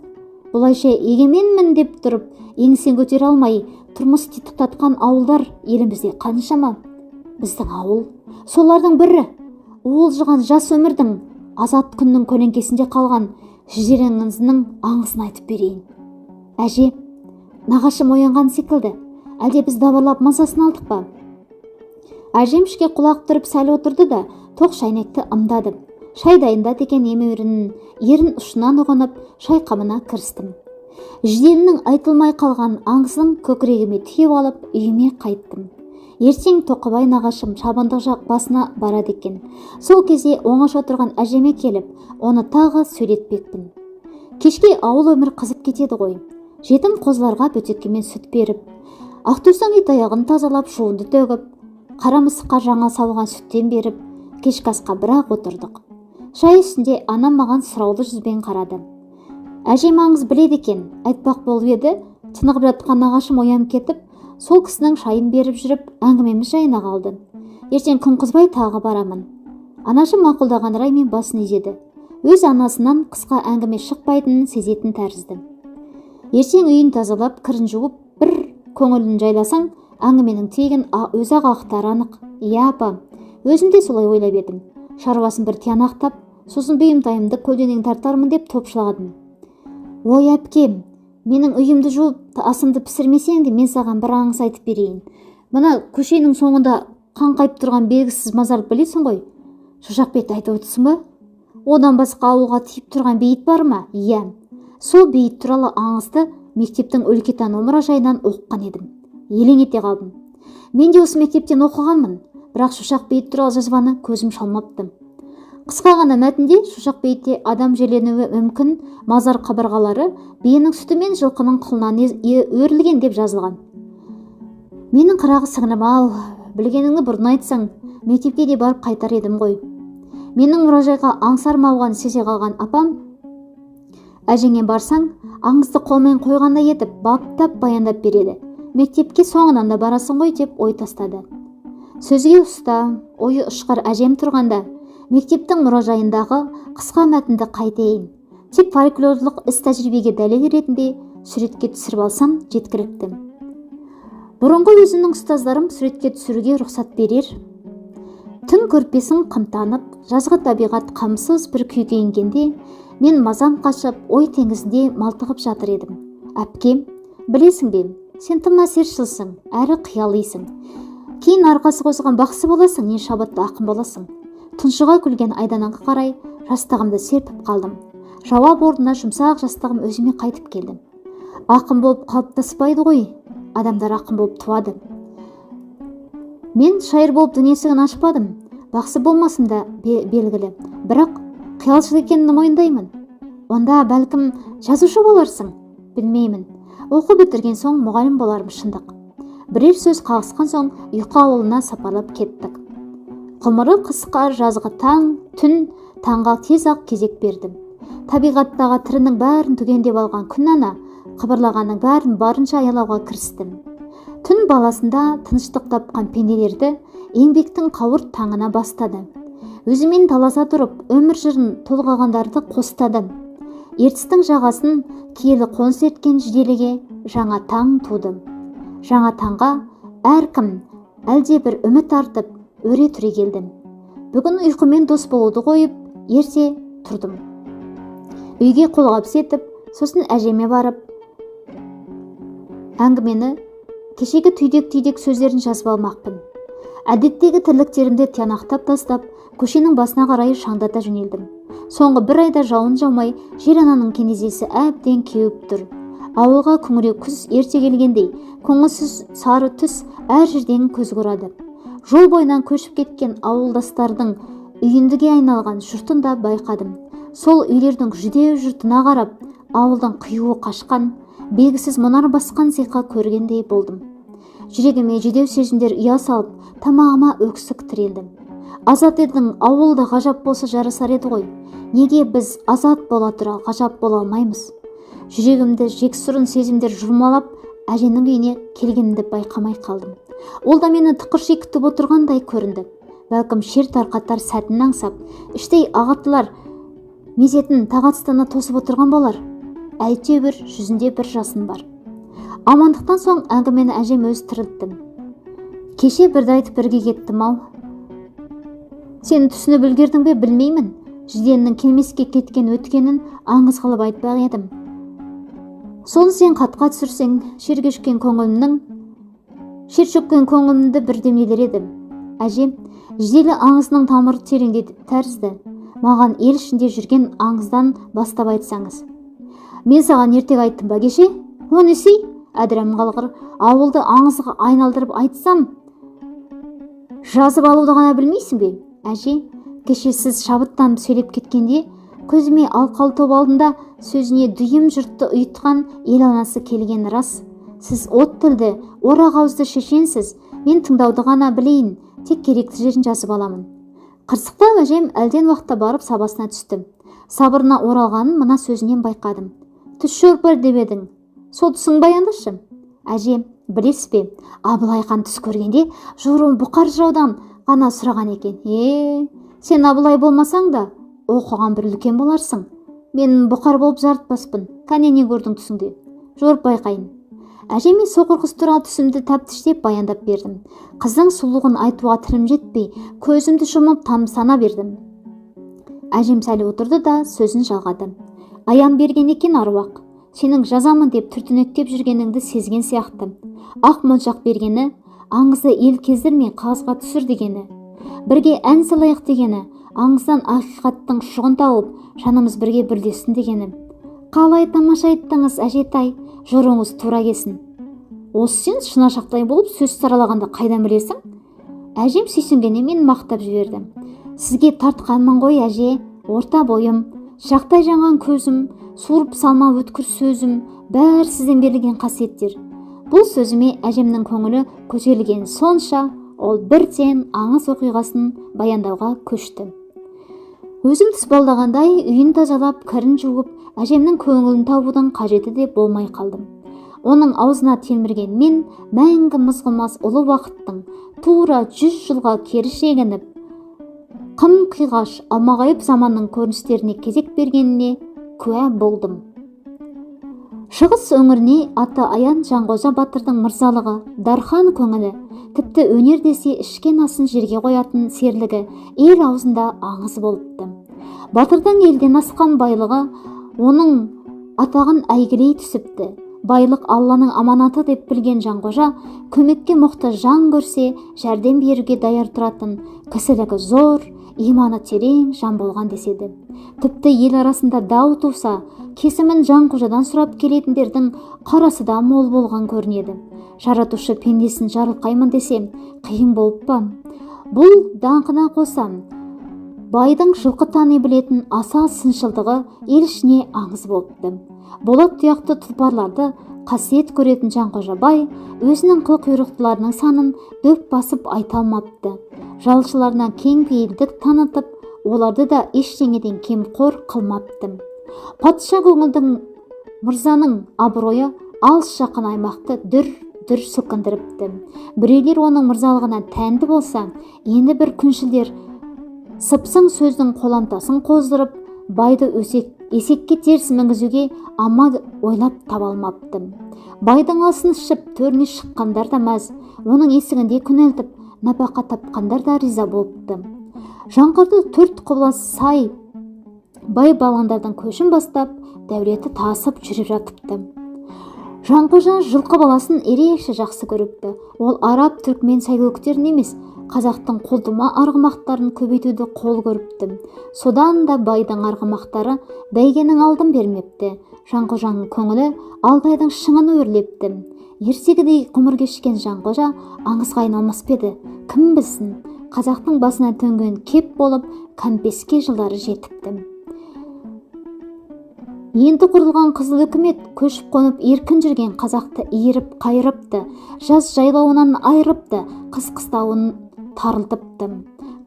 Бұлайша егеменмін деп тұрып, еңсен көтере алмай, тұрмыс титықтатқан ауылдар елімізде қаншама? Біздің ауыл, солардың бірі. Уылжыған жас өмірдің, азат күннің көлеңкесінде қалған жиделіңіздің аңызын айтып берейін. Әже, нағашым оянған секілді, әлде біз дабырлап мазасын алдық па? Әжем ішке құлақ тұрып сәл отырды да, тоқ шайнекті ымдадым. Шай дайындады екен емеурінін ерін ұшынан ұғынып, шай қамына кірістім. Жиеннің айтылмай қалған аңызын көкірегіме түйіп алып, үйіме қайттым. Ертең Тоқыбай нағашым шабындық жақ басына барады екен. Сол кезде оңаш отырған әжеме келіп, оны тағы сөйлетпекпін. Кешке ауыл өмір қызып кетеді ғой. Жетім қозыларға бөтекемен сүт беріп, ақтөсің ит аяғын тазалап, шуынды төгіп, қара мысыққа жаңа салған сүттен беріп, кешкі асқа бірақ отырдық. Шай үстінде анам маған сұраулы жүзбен қарады. Әжем аңыз біледі екен, айтпақ болып еді, тынығып жатқан нағашым оянып кетіп, сол кісінің шайын беріп жүріп, әңгімеміз жайына қалды. Ертең күн қызбай тағы барамын. Анашым мақұлдаған раймен басын изеді. Өз анасынан қысқа әңгіме шықпайтынын сезетін тәрізді. Ертең үйін тазалап, кірін жуып, бір көңілін жайласаң, әңгіменің тегін өзі-ақ ақтары анық. Иә апа, өзім де солай ойлап едім. Шаруасын бір тиянақтап, сосын бұйымтайымды көлденең тартармын деп топшыладым. Ой әпкем, менің үйімді жуып, асымды пісірмесең де, мен саған бір аңыз айтып берейін. Мына көшенің соңында қаңқайып тұрған белгісіз мазарды білесің ғой? Шошақбекті айтып отырсың ба? Одан басқа ауылға тиіп тұрған бейіт бар ма? Иә. Сол бейіт туралы аңызды мектептің өлкетану мұражайынан оқыған едім. Елең ете қалдым. Мен де осы мектептен оқығанмын, бірақ Шошақбейіт туралы жазбаны көзім шалмапты. Қысқа ғана мәтінде Шошақбейітте адам жерленуі мүмкін мазар қабырғалары биенің сүті мен жылқының қылынан өрілген деп жазылған. Менің қырағы сіңірім, ал білгеніңді бұрын айтсаң, мектепке де барып қайтар едім ғой. Менің мұражайға аңсармауған сезе қалған апам, әжеңе барсаң, аңызды қолмен қойғандай етіп, баптап баяндап береді. Мектепке соңынан да барасың ғой деп ой тастады. Сөзге ұста, ойы ұшқар әжем тұрғанда, мектептің мұражайындағы қысқа мәтінді қайтейін. Тек фольклорлық іс тәжірибеге дәлел ретінде суретке түсіріп алсам жеткілікті. Бұрынғы өзімнің ұстаздарым суретке түсіруге рұқсат берер. Түн көрпесін қымтанып, жазғы табиғат қамсыз бір күйге енгенде, мен мазам қашып, ой теңізінде малтығып жатыр едім. Әпкем, білесің бе, сен тым әсершілсің, әрі қиялисың. Кейін арқасы қозған бақсы боласың, не шабытты ақын боласың. Тұншыға күлген айданаңға қарай жастығымды серпіп қалдым. Жауап орнына жұмсақ жастығым өзіме қайтып келдім. Ақын болып қалыптаспайды ғой, адамдар ақын болып туады. Мен шайыр болып дүниесін ашпадым, бақсы болмасым да белгілі, бірақ қиялшыл екенін мойындаймын. Онда бәлкім жазушы боларсың, білмеймін. Оқу бітірген соң мұғалім боларым шындық. Бірер сөз қағысқан соң ұйқы ауылына сапарлап кеттік. Ғұмыры қысқа жазғы таң, түн, таңға тез-ақ кезек бердім. Табиғаттағы тірінің бәрін түгендеп алған күн ана, қыбырлағанның бәрін барынша аялауға кірістім. Түн баласында тыныштық тапқан пенделерді еңбектің қауырт таңына бастады. Өзімен таласа тұрып, өмір жырын толғағандарды қостадым. Ертістің жағасын киелі қоныс еткен жиделіге жаңа таң туды. Жаңа таңға әркім әлде бір үміт артып, өре түре келдім. Бүгін ұйқымен дос болуды қойып, ерте тұрдым. Үйге қолғабыс етіп, сосын әжеме барып, әңгімені кешегі түйдек-түйдек сөздерін жазып алмақпын. Әдеттегі тірліктерімді тиянақтап тастап, көшенің басына қарай шаңдата жөнелдім. Соңғы бір айда жауын жаумай, жер ананың кенезесі әбден кеуіп тұр. Ауылға күңірек күз ерте келгендей, көңілсіз сары түс әр жерден көз көрады. Жол бойынан көшіп кеткен ауылдастардың үйіндіге айналған жұртын да байқадым. Сол үйлердің жүдеу жұртына қарап, ауылдың қиюы қашқан, белгісіз мұнар басқан сиқы көргендей болдым. Жүрегіме жүдеу сезімдер ұя салып, тамағыма өксік тірелдім. Азат едің ауылда ғажап болса жарасар еді ғой. Неге біз азат бола тұра ғажап бола алмаймыз? Жүрегімді жексұрын сезімдер жұмалап, әженің үйіне келгенімді байқамай қалдым. Ол да мені тықырши күтіп отырғандай көрінді. Бәлкім шер тарқатар сәтін аңсап, іштей ағатылар мезетін тағатыстана тосып отырған болар. Әйтеуір жүзінде бір жасын бар. Амандықтан соң әңгімені әжем өз тірілттім. Кеше бірді айтып бірге кеттім ау. Сені түсініп үлгердің бе білмеймін. Жиденнің келмеске кеткен өткенін аңыз қылып айтпақ едім. Соны сен қатқа түсірсең, шер шөккен көңілімді бір демелер едім. Әжем, жиделі аңызының тамыры тереңде тәрізді. Маған ел ішінде жүрген аңыздан бастап айтсаңыз. Мен саған ертек айттым ба кеше? О несі? Әдірәм қалғыр, ауылды аңызға айналдырып айтсам, жазып алуды ғана білмейсің бе? Әже, кеше сіз шабыттанып сөйлеп кеткенде, көзіме алқалы топ алдында сөзіне дүйім жұртты ұйытқан ел анасы келгені рас. Сіз от тілді, орақ ауызды шешенсіз, мен тыңдауды ғана білейін, тек керекті жерін жазып аламын. Қырсықтап әжем әлден уақытта барып сабасына түсті. Сабырына оралғанын мына сөзінен байқадым. Түс шөрпір деп едің. Сол түсің баяндашы. Әже, білесіз бе, Абылай хан түс көргенде жорын бұқар жыраудан ғана сұраған екен. Сен Абылай болмасаң да, оқыған бір үлкен боларсың. Мен бұқар болып жарытпаспын. Кәне не көрдің түсіңде? Жорып байқайын. Әжеме соқыр қыз туралы түсімді тәптіштеп баяндап бердім. Қыздың сұлулығын айтуға тілім жетпей, көзімді жұмып тамсана бердім. Әжем сәл отырды да сөзін жалғады. Аян берген екен аруақ. Сенің жазамын деп түртінектеп жүргеніңді сезген сияқты. Ақ моншақ бергені, аңызды ел кездірмей қағазға түсір дегені. Бірге ән салайық дегені, аңыздан ақиқаттың шұғын тауып, жанымыз бірге бірлесін дегені. Қалай тамаша айттыңыз, әжетай, жорыңыз тура келсін. Осы сен шынашақтай болып сөз саралағанды қайдан білесің? Әжем сүйсінгеннен мен мақтап жіберді. Сізге тартқанмын ғой әже, орта бойым, шақтай жаңған көзім, суырып салма өткір сөзім, бәрі сізден берілген қасиеттер. Бұл сөзіме әжемнің көңілі көтерілген сонша, ол бірден аңыз оқиғасын баяндауға көшті. Өзім тұспалдағандай үйін тазалап, кірін жуып, әжемнің көңілін табудың қажеті де болмай қалдым. Оның аузына телмірген мен мәңгі мызғымас ұлы уақыттың тура 100 жылға кері шегініп, қым қиғаш алмағайып заманның көріністеріне кезек бергеніне куә болдым. Шығыс өңіріне аты аян Жанғожа батырдың мырзалығы, дархан көңілі, тіпті өнер десе ішкен асын жерге қоятын серлігі ел аузында аңыз болыпты. Батырдың елден асқан байлығы оның атағын әйгілей түсіпті. Байлық Алланың аманаты деп білген Жанғожа, көмекке мұқтаж жан көрсе, жәрдем беруге даяр тұратын, кісілігі зор, иманы терең жан болған деседі. Тіпті ел арасында дау туса, кесімін Жанғожадан сұрап келетіндердің қарасы да мол болған көрінеді. Жаратушы пендесін жарылқаймын десем, қиын болып па? Бұл даңқына қосам, байдың жылқы тани білетін аса сыншылдығы ел ішіне аңыз болыпты. Болат тұяқты тұлпарларды қасиет көретін Жанғожа бай өзінің қылқұйрықтыларының санын дөп басып айта алмапты. Жалшыларына кең пейілдік танытып, оларды да ештеңеден кемқор қылмапты. Патша көңілдің мырзаның абыройы алыс жақын аймақты дүр сілкіндіріпті. Біреулер оның мырзалығына тәнді болса, енді бір күншілдер сыпсың сөздің қоламтасын қоздырып, байды есекке теріс мінгізуге ама ойлап таба алмапты. Байдың асын ішіп төріне шыққандар да мәз, оның есігінде күнелтіп, нәпақа тапқандар да риза болыпты. Жаңғырды 4 құбылас сай бай балғандардың көшін бастап, дәулеті тасып жүріп жатыпты. Жанғожа жылқы баласын ерекше жақсы көріпті. Ол араб, түркмен сәйгөктерін емес, қазақтың қолдыма арғымақтарын көбейтуді қол көріпті. Содан да байдың арғымақтары бәйгенің алдын бермепті. Жанғожаның көңілі Алтайдың шыңын өрлепті. Ерсегідей құмыр кешкен Жанғожа аңызға айналмас педі. Кім білсін, қазақтың басына төнген кеп болып, кәмпеске жылдары жетіпті. Енді құрылған қызыл үкімет көшіп қонып еркін жүрген қазақты иіріп қайырыпты, жаз жайлауынан айырыпты, қыс қыстауын тарылтыпты.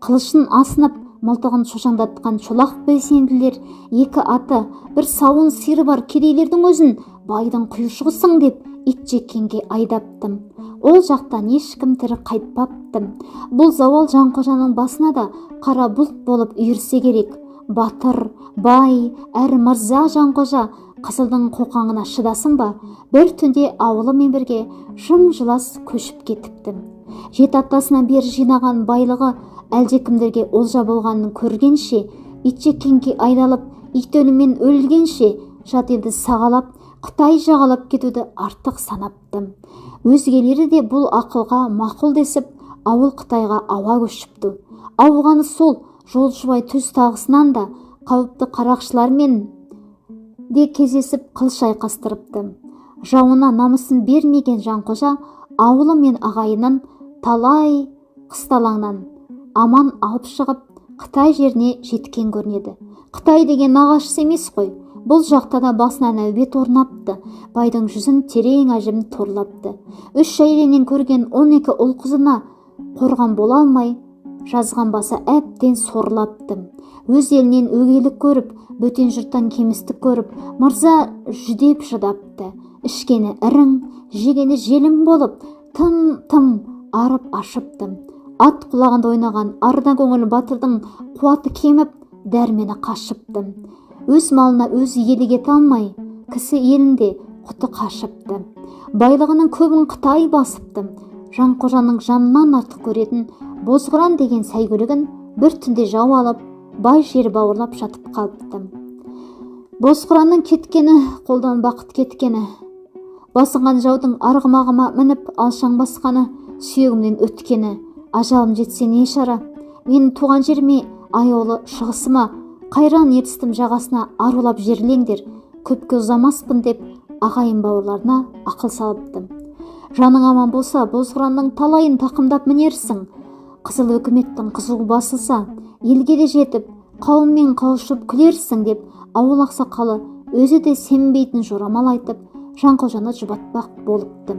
Қылышын асынып, мылтығын шошаңдатқан шолақ белсенділер, екі аты, бір сауын сиыры бар кедейлердің өзін байдың құйыршығысың деп ит жеккенге айдапты. Ол жақтан ешкім тірі қайтпапты. Бұл зауал Жанғожаның басына да қара бұлт болып үйірсе керек. Батыр, бай, әрі мырза Жанғожа Қызылдың қоқаңына шыдасын ба, бір түнде ауылымен бірге жым-жылас көшіп кетіпті. Жет атасынан бері жинаған байлығы әлдекімдерге олжа болғанын көргенше, итжеккенге айдалып, ит өліммен өлгенше, жат елді сағалап, Қытай жағалап кетуді артық санапты. Өзгелері де бұл ақылға мақұл десіп, ауыл Қытайға ауа көшіпті. Ауғаны сол Жолшыбай түз тағысынан да қауіпті қарақшылармен де кездесіп қылыш айқастырыпты. Жауына намысын бермеген Жанқожа ауылы мен ағайынын талай қысталаңнан аман алып шығып Қытай жеріне жеткен көрінеді. Қытай деген нағашысы емес қой. Бұл жақта да басынан әубет орнапты. Байдың жүзін терең әжім торлапты. 3 шәйленен көрген 12 ұл қызына қорған бола алмай, жазған басы әбден сорлапты. Өз елінен өгейлік көріп, бөтен жұрттан кемістік көріп, мырза жүдеп шыдапты. Ішкені ірің, жегені желім болып, тым арып ашыпты. Ат құлағында ойнаған арда көңіл батырдың қуаты кеміп, дәрмені қашыпты. Өз малына өзі иелік ете алмай, кісі елінде құты қашыпты. Байлығының көбін Қытай басыпты. Жанқожаның жанынан артық көретін Бозғыран деген сәйгүлігін бір түнде жау алып, бай жер бауырлап жатып қалыпты. Бозғыранның кеткені, қолдан бақыт кеткені, басынған жаудың арғымағыма мініп алшаң басқаны, сүйегімнен өткені, ажалым жетсе не шара, мен туған жеріме, аяулы шығысыма, қайран ертістің жағасына арулап жерлеңдер, көпке ұзамаспын деп ағайын бауырларына ақыл салыпты. Жаның аман болса, Бозғыранның талайын тақымдап мінерсің. Қызыл өкіметтің қызуы басылса, елге де жетіп, қауыммен қауышып күлерсің деп ауыл ақсақалы өзі де сенбейтін жорамал айтып, Жанқожаны жұбатпақ болыпты.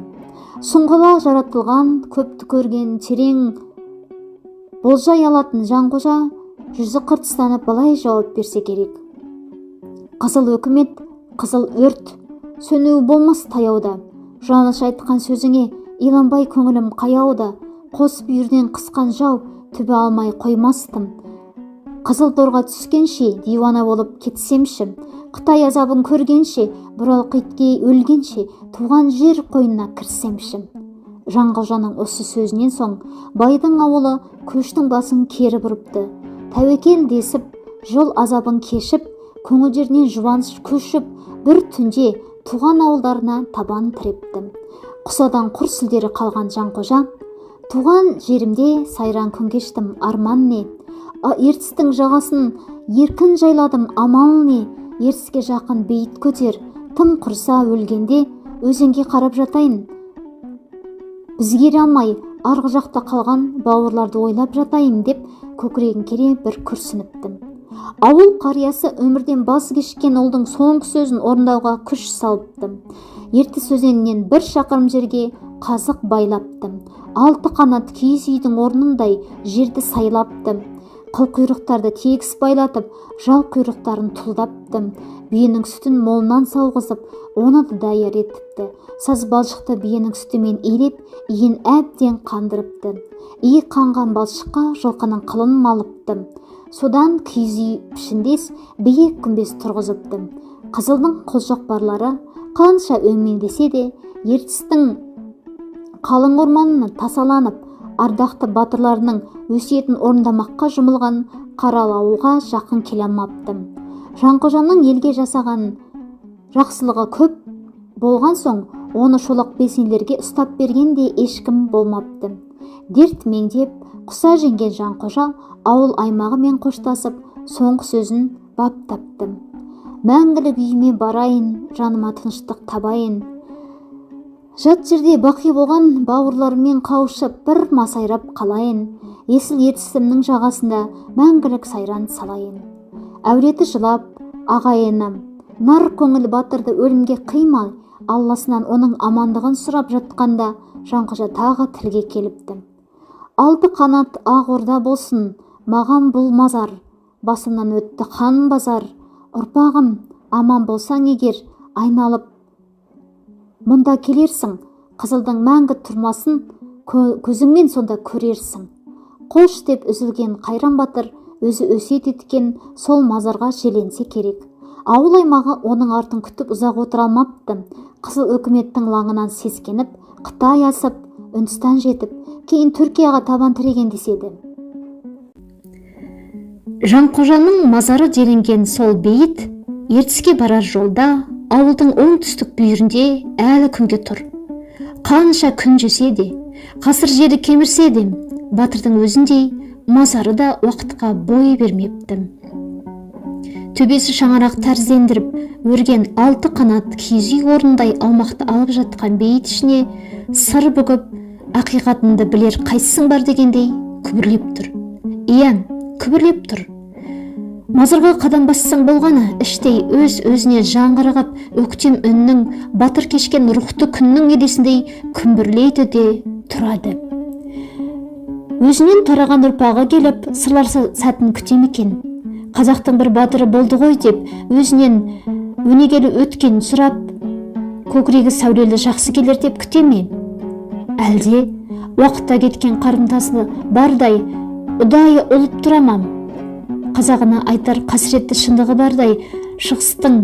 Сұңғыла жаратылған, көпті көрген, терең болжай алатын Жанқожа жүзі қыртыстанып былай жауап берсе керек. Қызыл өкімет, қызыл өрт, сөнуі болмас таяуда. Жаныш айтқан сөзіңе иланбай көңілім қаяуда. Қос бүйірден қысқан жау түбі алмай қоймастым. Қызыл торға түскенше дивана болып кетсемші, Қытай азабын көргенше, бұрал қиткей өлгенше, туған жер қойнына кірсемші. Жанқожаның осы сөзінен соң байдың ауылы көштің басын кері бұрыпты. Тәуекел десіп, жол азабын кешіп, көңілдерінен жұбаныш көшіп, бір түнде туған ауылдарына табан тірепті. Құсадан құр сүлдері қалған Жанқожа, туған жерімде сайран күн кештім, арман не? Ертістің жағасын еркін жайладым, амал не? Ертіске жақын бейіт көтер, тым құрса өлгенде өзенге қарап жатайын. Бізгере алмай, арғы жақта қалған бауырларды ойлап жатайын деп көкірегін кере бір күрсініпті. Ауыл қариясы өмірден басы кешкен ұлдың соңғы сөзін орындауға күш салыпты. Ертіс өзенінен 1 шақырым жерге қазық байлапты. 6 қанат киіз үйдің орнындай жерді сайлапты. Қылқұйрықтарды тегіс байлатып, жал құйрықтарын тұлдапты. Биенің сүтін молынан сауғызып, оны да даяр етіпті. Саз балшықты биенің сүтімен илеп, иін әбден қандырыпты. Иі қанған балшыққа жылқының қылын малыпты. Содан киіз үй пішіндес биік күмбез тұрғызыпты. Қызылдың қолшоқпарлары қанша өңмендесе де, ертістің қалың орманына тасаланып, ардақты батырларының өсиетін орындамаққа жұмылған Қаралы ауылға жақын келе алмапты. Жанқожаның елге жасаған жақсылығы көп болған соң, оны шолақ бесенлерге ұстап бергенде ешкім болмапты. Дерт меңдеп, құса женген Жанқожа ауыл аймағымен қоштасып, соңғы сөзін баптапты. Мәңгілік үйіме барайын, жаныма тыныштық табайын. Жат жерде бақи болған бауырларымен қауышып, бір масайрап қалайын. Есіл ертісімнің жағасында мәңгілік сайран салайын. Әуреті жылап, ағайыным, нар көңіл батырды өлімге қимай, Алласынан оның амандығын сұрап жатқанда, Жанқожа тағы тілге келіпті. 6 қанат ақ орда болсын, маған бұл мазар, басымнан өтті хан базар. Ұрпағым, аман болсаң егер, айналып мұнда келерсің, қызылдың мәңгі тұрмасын көзіңмен сонда көрерсің. Қош деп үзілген қайран батыр өзі өсиет еткен сол мазарға желенсе керек. Ауыл аймағы оның артын күтіп ұзақ отыра алмапты. Қызыл өкіметтің лаңынан сескеніп, Қытай асып, Үндістан жетіп, кейін Түркияға табан тіреген деседі. Жанқожаның мазары делінген сол бейіт ертіске барар жолда ауылдың оңтүстік бүйірінде әлі күнге тұр. Қанша күн жесе де, қасыр жері кемірсе де, батырдың өзіндей мазары да уақытқа бой бермепті. Төбесі шаңарақ тәріздендіріп өрген 6 қанат киіз үй орнындай аумақты алып жатқан бейіт ішіне сыр бүгіп, ақиқатынды білер қайсың бар дегендей күбірлеп тұр. Иә, күбірлеп тұр. Мазарға қадам бассаң болғаны, іштей өз-өзіне жаңғырығып, өктем үннің, батыр кешкен рухты күннің елесіндей күмбірлейді де тұрады. Өзінен тараған ұрпағы келіп, сырларса сәтін күтем екен. Қазақтың бір батыры болды ғой деп, өзінен өнегелі өткен сұрап, көкірегі сәулелі жақсы келер деп күтеме? Әлде уақытта кеткен қарымтасы бардай ұдайы ұлып тұрамам? Қазағына айтар қасіретті шындығы бардай, шығыстың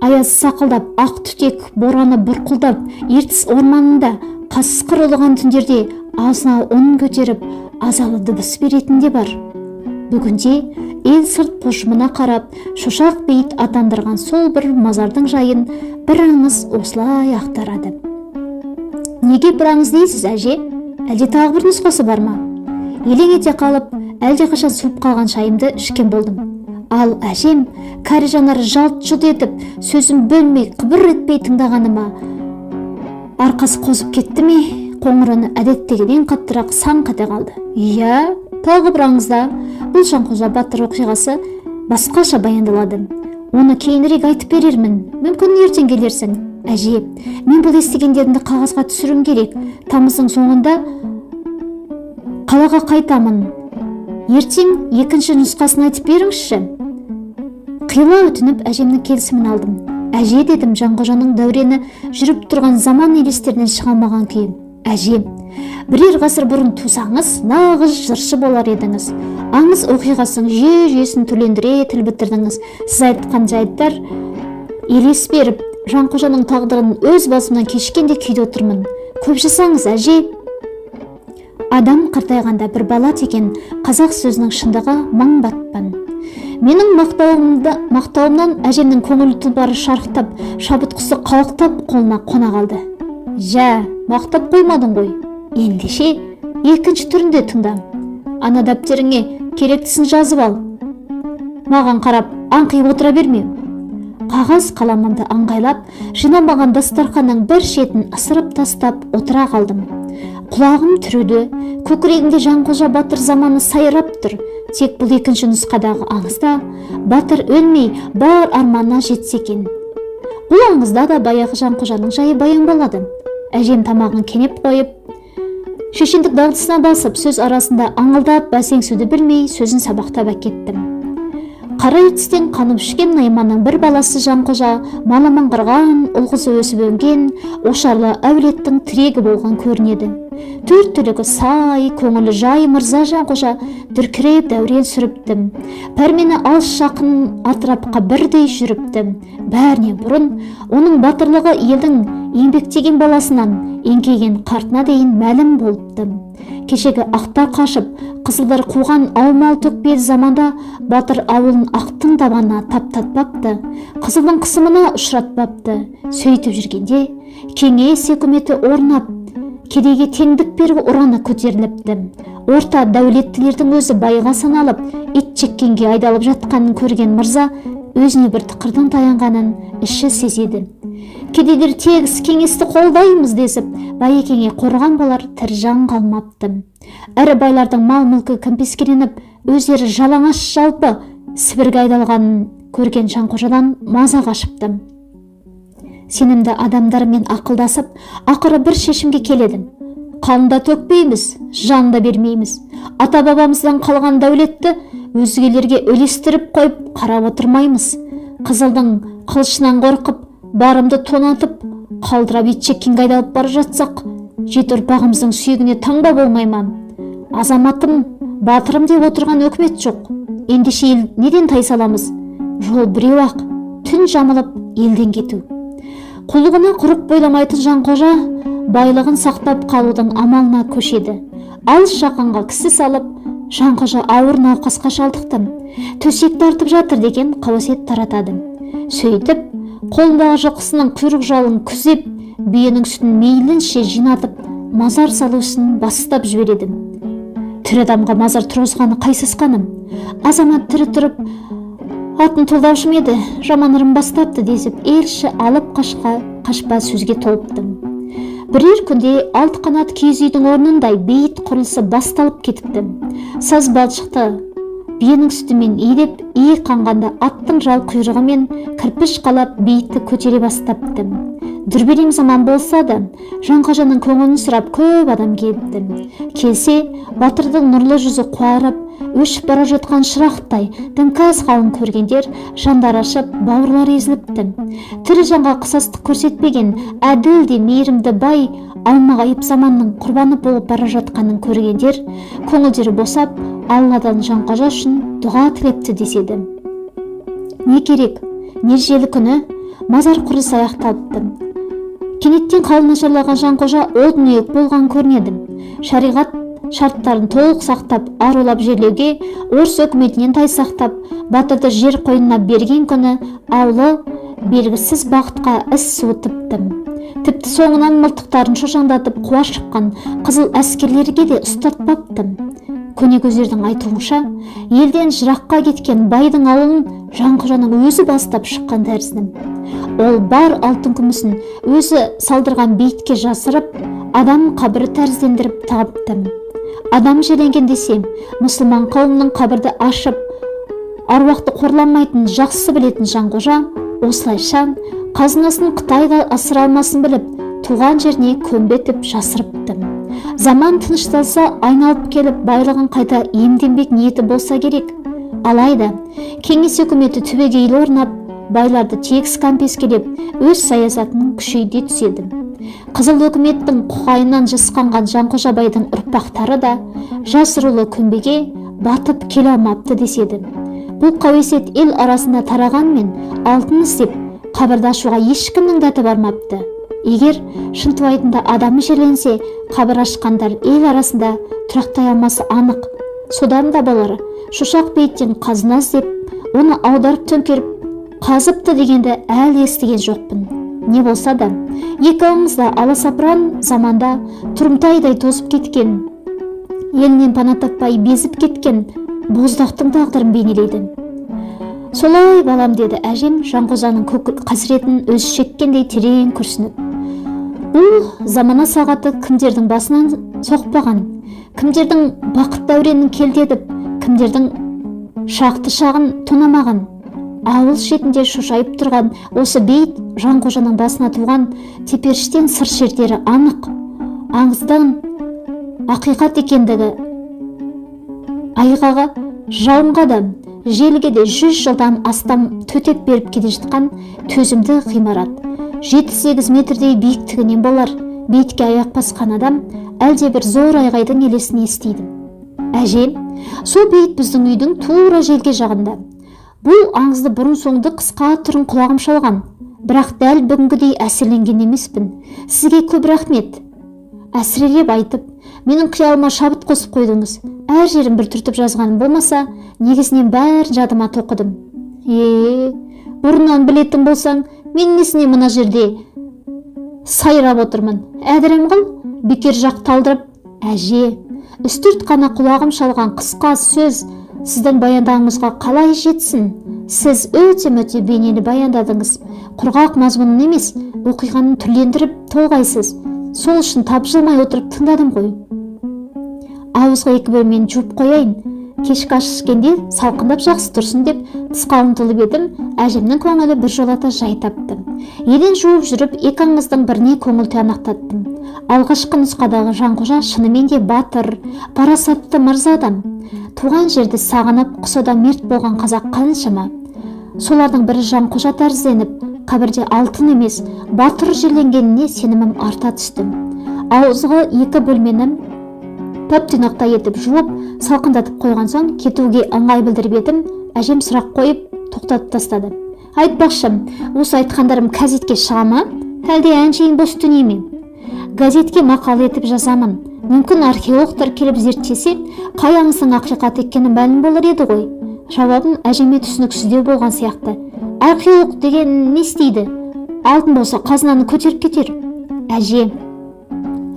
аяз сақылдап, ақ түтек бораны бұрқылдап, ертіс орманында қасқыр ұлыған түндерде азына ұн көтеріп, азалы дыбыс беретінде бар. Бүгінде ел сырт пошымына қарап, шошақ бейіт атандырған сол бір мазардың жайын бір аңыз осылай ақтарады. Неге бір аңыз дейсіз, әже? Әлде тағы бір нұсқасы бар ма? Елең ете қалып, әлде қашан суып қалған шайымды ішкен болдым. Ал әжем кәрі жанары жалт-жұлт етіп, сөзім бөлмей, қыбыр етпей тыңдағаныма арқасы қозып кетті ме? Қоңырыны әдеттегіден қаттырақ саңқ ете қалды. Иә, тағы бір аңызда бұл Жанқожа батыр оқиғасы басқаша баяндалады. Оны кейінірек айтып берермін. Мүмкін ертең келерсің. Әже, мен бұл естігендерімді қағазға түсірім керек. Тамыздың соңында қалаға қайтамын. Ертең екінші нұсқасын айтып беріңізші. Қила өтініп әжемнің келісімін алдым. Әже, дедім, Жанқожаның дәурені жүріп тұрған заман елестерінен шығалмаған күйім. Әже, бірер ғасыр бұрын тусаңыз, нағыз жыршы болар едіңіз. Аңыз оқиғасын жүйе-жүйесін түрлендіре тіл бітірдіңіз. Сіз айтқан жайттар елес беріп, Жанқожаның тағдырын өз басымнан кешкенде күйде отырмын. Көп жасаңыз, әже. Адам қартайғанда бір бала деген қазақ сөзінің шындығы мың батпан. Менің мақтауымнан әжемнің көңіл тұлбары шарықтап, шабытқысы қауықтап қолына қона қалды. Жә, мақтап қоймадың ғой. Ендеше екінші түрінде тыңда. Ана дәптеріңе керектісін жазып ал. Маған қарап аңқиып отыра берме. Қағаз қаламымды аңғайлап, жиналмаған дастарханның бір шетін ысырып тастап отыра қалдым. Құлағым түреді, көкірегімде Жанқожа батыр заманы сайрап тұр. Тек бұл екінші нұсқадағы аңызда батыр өлмей бар арманына жетсе екен. Бұл аңызда да баяғы Жанқожаның жайы баян болады. Әжем тамағын кенеп қойып, шешендік дағдысына басып, сөз арасында аңылдап бәсеңсуді білмей сөзін сабақтап әкеттім. Қара ертістен қанып ішкен Найманның бір баласы Жанқожа маламан қырған, ұл-қызы өсіп өнген, ошарлы әулеттің тірегі болған көрінеді. Төрт түлігі сай, көңілі жай мырза Жанқожа дүркіреп дәурен сүріптім. Пәрмені алыс жақын атырапқа бірдей жүріптім. Бәріне бұрын оның батырлығы елдің еңбектеген баласынан еңкейген қартына дейін мәлім болыптым. Кешегі ақтар қашып, қызылдар қуған аумал төкпел заманда батыр ауылын ақтың табанына таптатпапты, қызылдың қысымына ұшыратпапты. Сөйтіп жүргенде кеңес үкіметі орнап, кедейге теңдік беру ұраны көтеріліпті. Орта дәулеттілердің өзі байға саналып, ит жеккенге айдалып жатқанын көрген мырза өзіне бір тықырдың таянғанын іші сезеді. Кедейлер тегіс кеңесті қолдаймыз десіп, Байекеңе қорған болар тірі жан қалмапты. Әрі байлардың мал-мүлкі кәмпескеленіп, өздері жалаңаш жалпы Сібірге айдалғанын көрген Жанқожадан маза қашыпты. Сенімді адамдармен ақылдасып, ақыры бір шешімге келедім. Қанда төкпейміз, жанда бермейміз. Ата-бабамыздан қалған дәулетті өзгелерге үлестіріп қойып қарап отырмаймыз. Қызылдың қылышынан қорқып, барымды тонатып, қалдырап итжеккенге айдалып бара жатсақ, жеті ұрпағымыздың сүйегіне таңба болмайма. Азаматым, батырым деп отырған өкімет жоқ. Ендеше ел неден тайсаламыз? Жол біреу-ақ, түн жамылып елден кету. Құлығына құрық бойламайтын Жанқожа байлығын сақтап қалудың амалына көшеді. Алыс жақынға кісі салып, Жанқожа ауыр науқасқа шалдықты. Төсекті артып жатыр деген қауесет таратады. Сөйтіп, қолындағы жылқысының құйрық жалын күзеп, биенің сүтін мейлінше жинатып, мазар салу ісін бастап жібереді. тірі адамға мазар тұрғызғаны қайсысқаным? Азамат тірі тұрып атын толдаушы ма еді, жаман ырым бастапты десіп, елші алып қашпа сөзге толыптым. Бірер күнде 6 қанат киіз үйдің орнындай бейіт құрылысы басталып кетіпті. Саз балшықты биенің сүтімен иілеп, ие қанғанда аттың жал құйрығымен кірпіш қалап бейітті көтере бастапты. Дүрбелең заман болса да, Жанқожаның көңілін сұрап көп адам келіпті. Келсе, батырдың нұрлы жүзі қуарып, өшіп бара жатқан шырақтай дімкәс қалын көргендер жандар ашып, бауырлар езіліпті. Тірі жанға қысастық көрсетпеген әділ де мейірімді бай алмағайып заманның құрбаны болып бара жатқанын көргендер көңілдері босап, Алладан Жанқожа үшін дұға тілепті деседі. Не керек, не желі күні мазар құрылысы аяқталыпты. Кенеттен қалы нашарлаған Жанқожа о дүниелік болған көрінеді. Шариғат шарттарын толық сақтап, арулап жерлеуге орыс өкіметінен тайсақтап, батырды жер қойнына берген күні аулы белгісіз бақытқа іс суытыпты. Тіпті соңынан мылтықтарын шошаңдатып қуа шыққан қызыл әскерлерге де ұстатпапты. Көне көздердің айтуынша, елден жыраққа кеткен байдың ауылын Жанқожаның өзі бастап шыққан тәрізді. Ол бар алтын күмісін өзі салдырған бейітке жасырып, адам қабірі тәріздендіріп тағыпты. Адам жерленген десе, мұсылман қауымның қабірді ашып, аруақты қорланмайтын жақсы білетін Жанқожа, осылайша қазынасын Қытайға асыра алмасын біліп, туған жеріне көмбетіп жасырыпты. Заман тынышталса, айналып келіп, байлығын қайта иемденбек ниеті болса керек. Алайда, кеңес үкіметі түбегейлі орнап, байларды тегіс кәмпескелеп, өз саясатының күшейте түседі. Қызыл өкіметтің құқайынан жасқанған Жанқожа байдың ұрпақтары да жасырулы көмбеге батып келе алмапты деседі. Бұл қауесет ел арасында тарағанмен, алтын іздеп қабірді ашуға ешкімнің дәті бармапты. Егер Шынтуайтында адам жерленсе, қабір ашқандар ел арасында тұрақтай алмасы анық. Содан да болар, шошақ бейіттен қазына іздеп, оны аударып төңкеріп, қазыпты дегенді әлі естіген жоқпын. Не болса да, екі ауымызда аласапыран заманда тұрымтайдай тозып кеткен, елінен пана таппай безіп кеткен боздақтың тағдырын бейнелейді. Солай балам, деді әжем Жанқожаның қасіретін өзі шеккендей терең күрсініп. Бұл замана сағаты кімдердің басынан соқпаған, кімдердің бақыт дәуренін келдедіп, кімдердің шақты шағын тонамаған, ауыл шетінде шошайып тұрған осы бейіт Жанқожаның басына туған теперіштен сыр шертері анық, аңыздан ақиқат екендігі айғаға, жауынға да, желге де 100 жылдан астам төтеп беріп келе жатқан төзімді ғимарат. 7-8 метрдей биіктігінен болар. Бейтке аяқ басқан адам әлде бір зор айғайдың елесін естиді. Әжем, сол бейіт біздің үйдің тура желге жағында. Бұл аңызды бұрын соңды қысқа тұрын құлағым шалған, бірақ дәл бүгінгідей әсерленген емеспін. Сізге көп рахмет. Әсірелеп айтып, менің қиялыма шабыт қосып қойдыңыз. Әр жерін бір түртіп жазғаным болмаса, негізінен бәрін жадыма тоқыдым. Бұрыннан білетін болсаң, мен несіне мына жерде сайрап отырмын? Әдірім қыл, бекер жақ талдырып. Әже, үстірт қана құлағым шалған қысқа сөз сіздің баяндауыңызға қалай жетсін? Сіз өте-мөте бейнені баяндадыңыз. Құрғақ мазмұнын емес, оқиғаны түрлендіріп толғайсыз. Сол үшін тапжылмай отырып тыңдадым ғой. Ауызға 2 бөлмені жуып қояйын. Кешкі ас ішкенде салқындап жақсы тұрсын деп тысқа ұмтылып едім, әжемнің көңілі бір жолата жай тапты. Еден жуып жүріп, екі аңыздың біріне көңіл тиянақтаттым. Алғашқы нұсқадағы Жанқожа шынымен де батыр, парасатты мырза адам. Туған жерді сағынып, құсада мерт болған қазақ қаншама. Солардың бірі Жанқожа тәрізденіп, қабірде алтын емес, батыр жерленгеніне сенімім арта түсті. Ауызғы 2 бөлмені тап-тұйнақтай етіп жуып, салқындатып қойған соң кетуге ыңғай білдіріп едім, әжем сұрақ қойып тоқтатып тастады. Айтпақшы, осы айтқандарым газетке шыға ма? Әлде әншейін бос дүние ме? Газетке мақала етіп жазамын. Мүмкін археологтар келіп зерттесе, қай аңыздың ақиқат екені мәлім болар еді ғой. Жауабым әжеме түсініксіздеу болған сияқты. Археолог деген не істейді? Алтын болса қазынаны көтеріп кетер. Әже,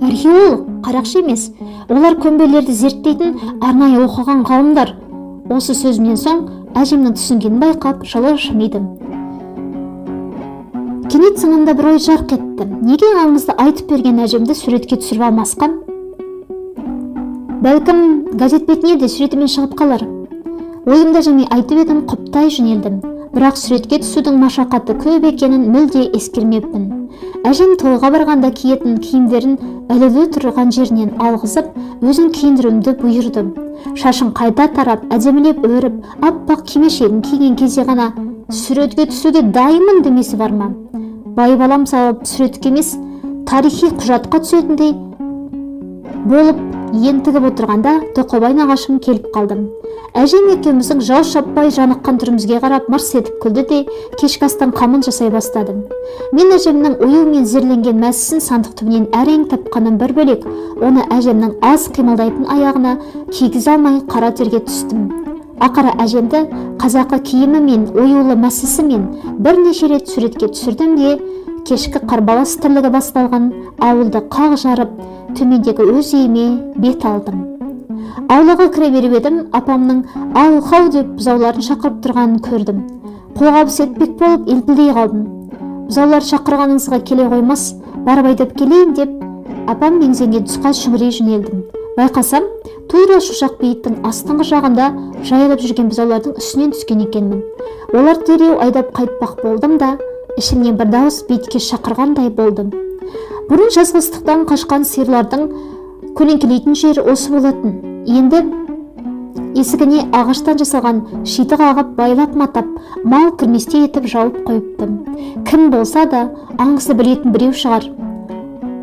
Археолог, қарақшы емес, олар көмбелерді зерттейтін арнайы оқыған ғалымдар. Осы сөзімнен соң әжемнің түсінгенін байқап жылы жымидым. Кенет санамда бір ой жарқ етті. Неге аңызды айтып берген әжемді суретке түсіріп алмасқа? Бәлкім газет бетіне де суретімен шығып қалар. Ойымда жымей айтып едім, құптай жөнелдім. Бірақ суретке түсудің машақаты көп екенін мүлде ескермеппін. Әжем тойға барғанда киетін киімдерін ілулі тұрған жерінен алғызып, өзін киіндіруімді бұйырды. Шашын қайта тарап, әдемілеп өріп, аппақ кимешегін киген кезде ғана суретке түсуге дайынмын демесі бар ма? Байбалам салып суретке емес, тарихи құжатқа түсетіндей болып ентігіп отырғанда Тоқобай нағашым келіп қалдым. Әжем екеуміздің жау шаппай жаныққан түрімізге қарап мырс етіп күлді де кешкі астан қамын жасай бастады. Мен әжемнің оюмен зерленген мәсісін сандық түбінен әрең тапқаным бір бөлек, оны әжемнің аз қимылдайтын аяғына кигізе алмай қара терге түстім. Ақыры әжемді қазақы киімімен, оюлы мәсісімен бірнеше рет суретке түсірдім де кешкі қарбалас тірлігі басталған ауылды қақ жарып, төмендегі өз үйіме бет алдым. Аулаға кіре беріп едім, апамның ау-хау деп бұзауларын шақырып тұрғанын көрдім. Қолғабыс етпек болып елпілдей қалдым. Бұзаулар шақырғаныңызға келе қоймас, барып айдап келейін деп, апам меңзенген тұсқа шүңірей жөнелдім. Байқасам, тура шошақ бейіттің астыңғы жағында жайылып жүрген бұзаулардың үстінен түскен екенмін. Олар дереу айдап қайтпақ болдым да, ішімнен бір дауыс бейітке шақырғандай болдым. Бұрын жазғыстықтан қашқан сиырлардың көлеңкелейтін жері осы болатын. Енді есігіне ағаштан жасалған шиті қағып, байлап матап, мал кірместе етіп жауып қойыптым. Кім болса да аңызды білетін біреу шығар.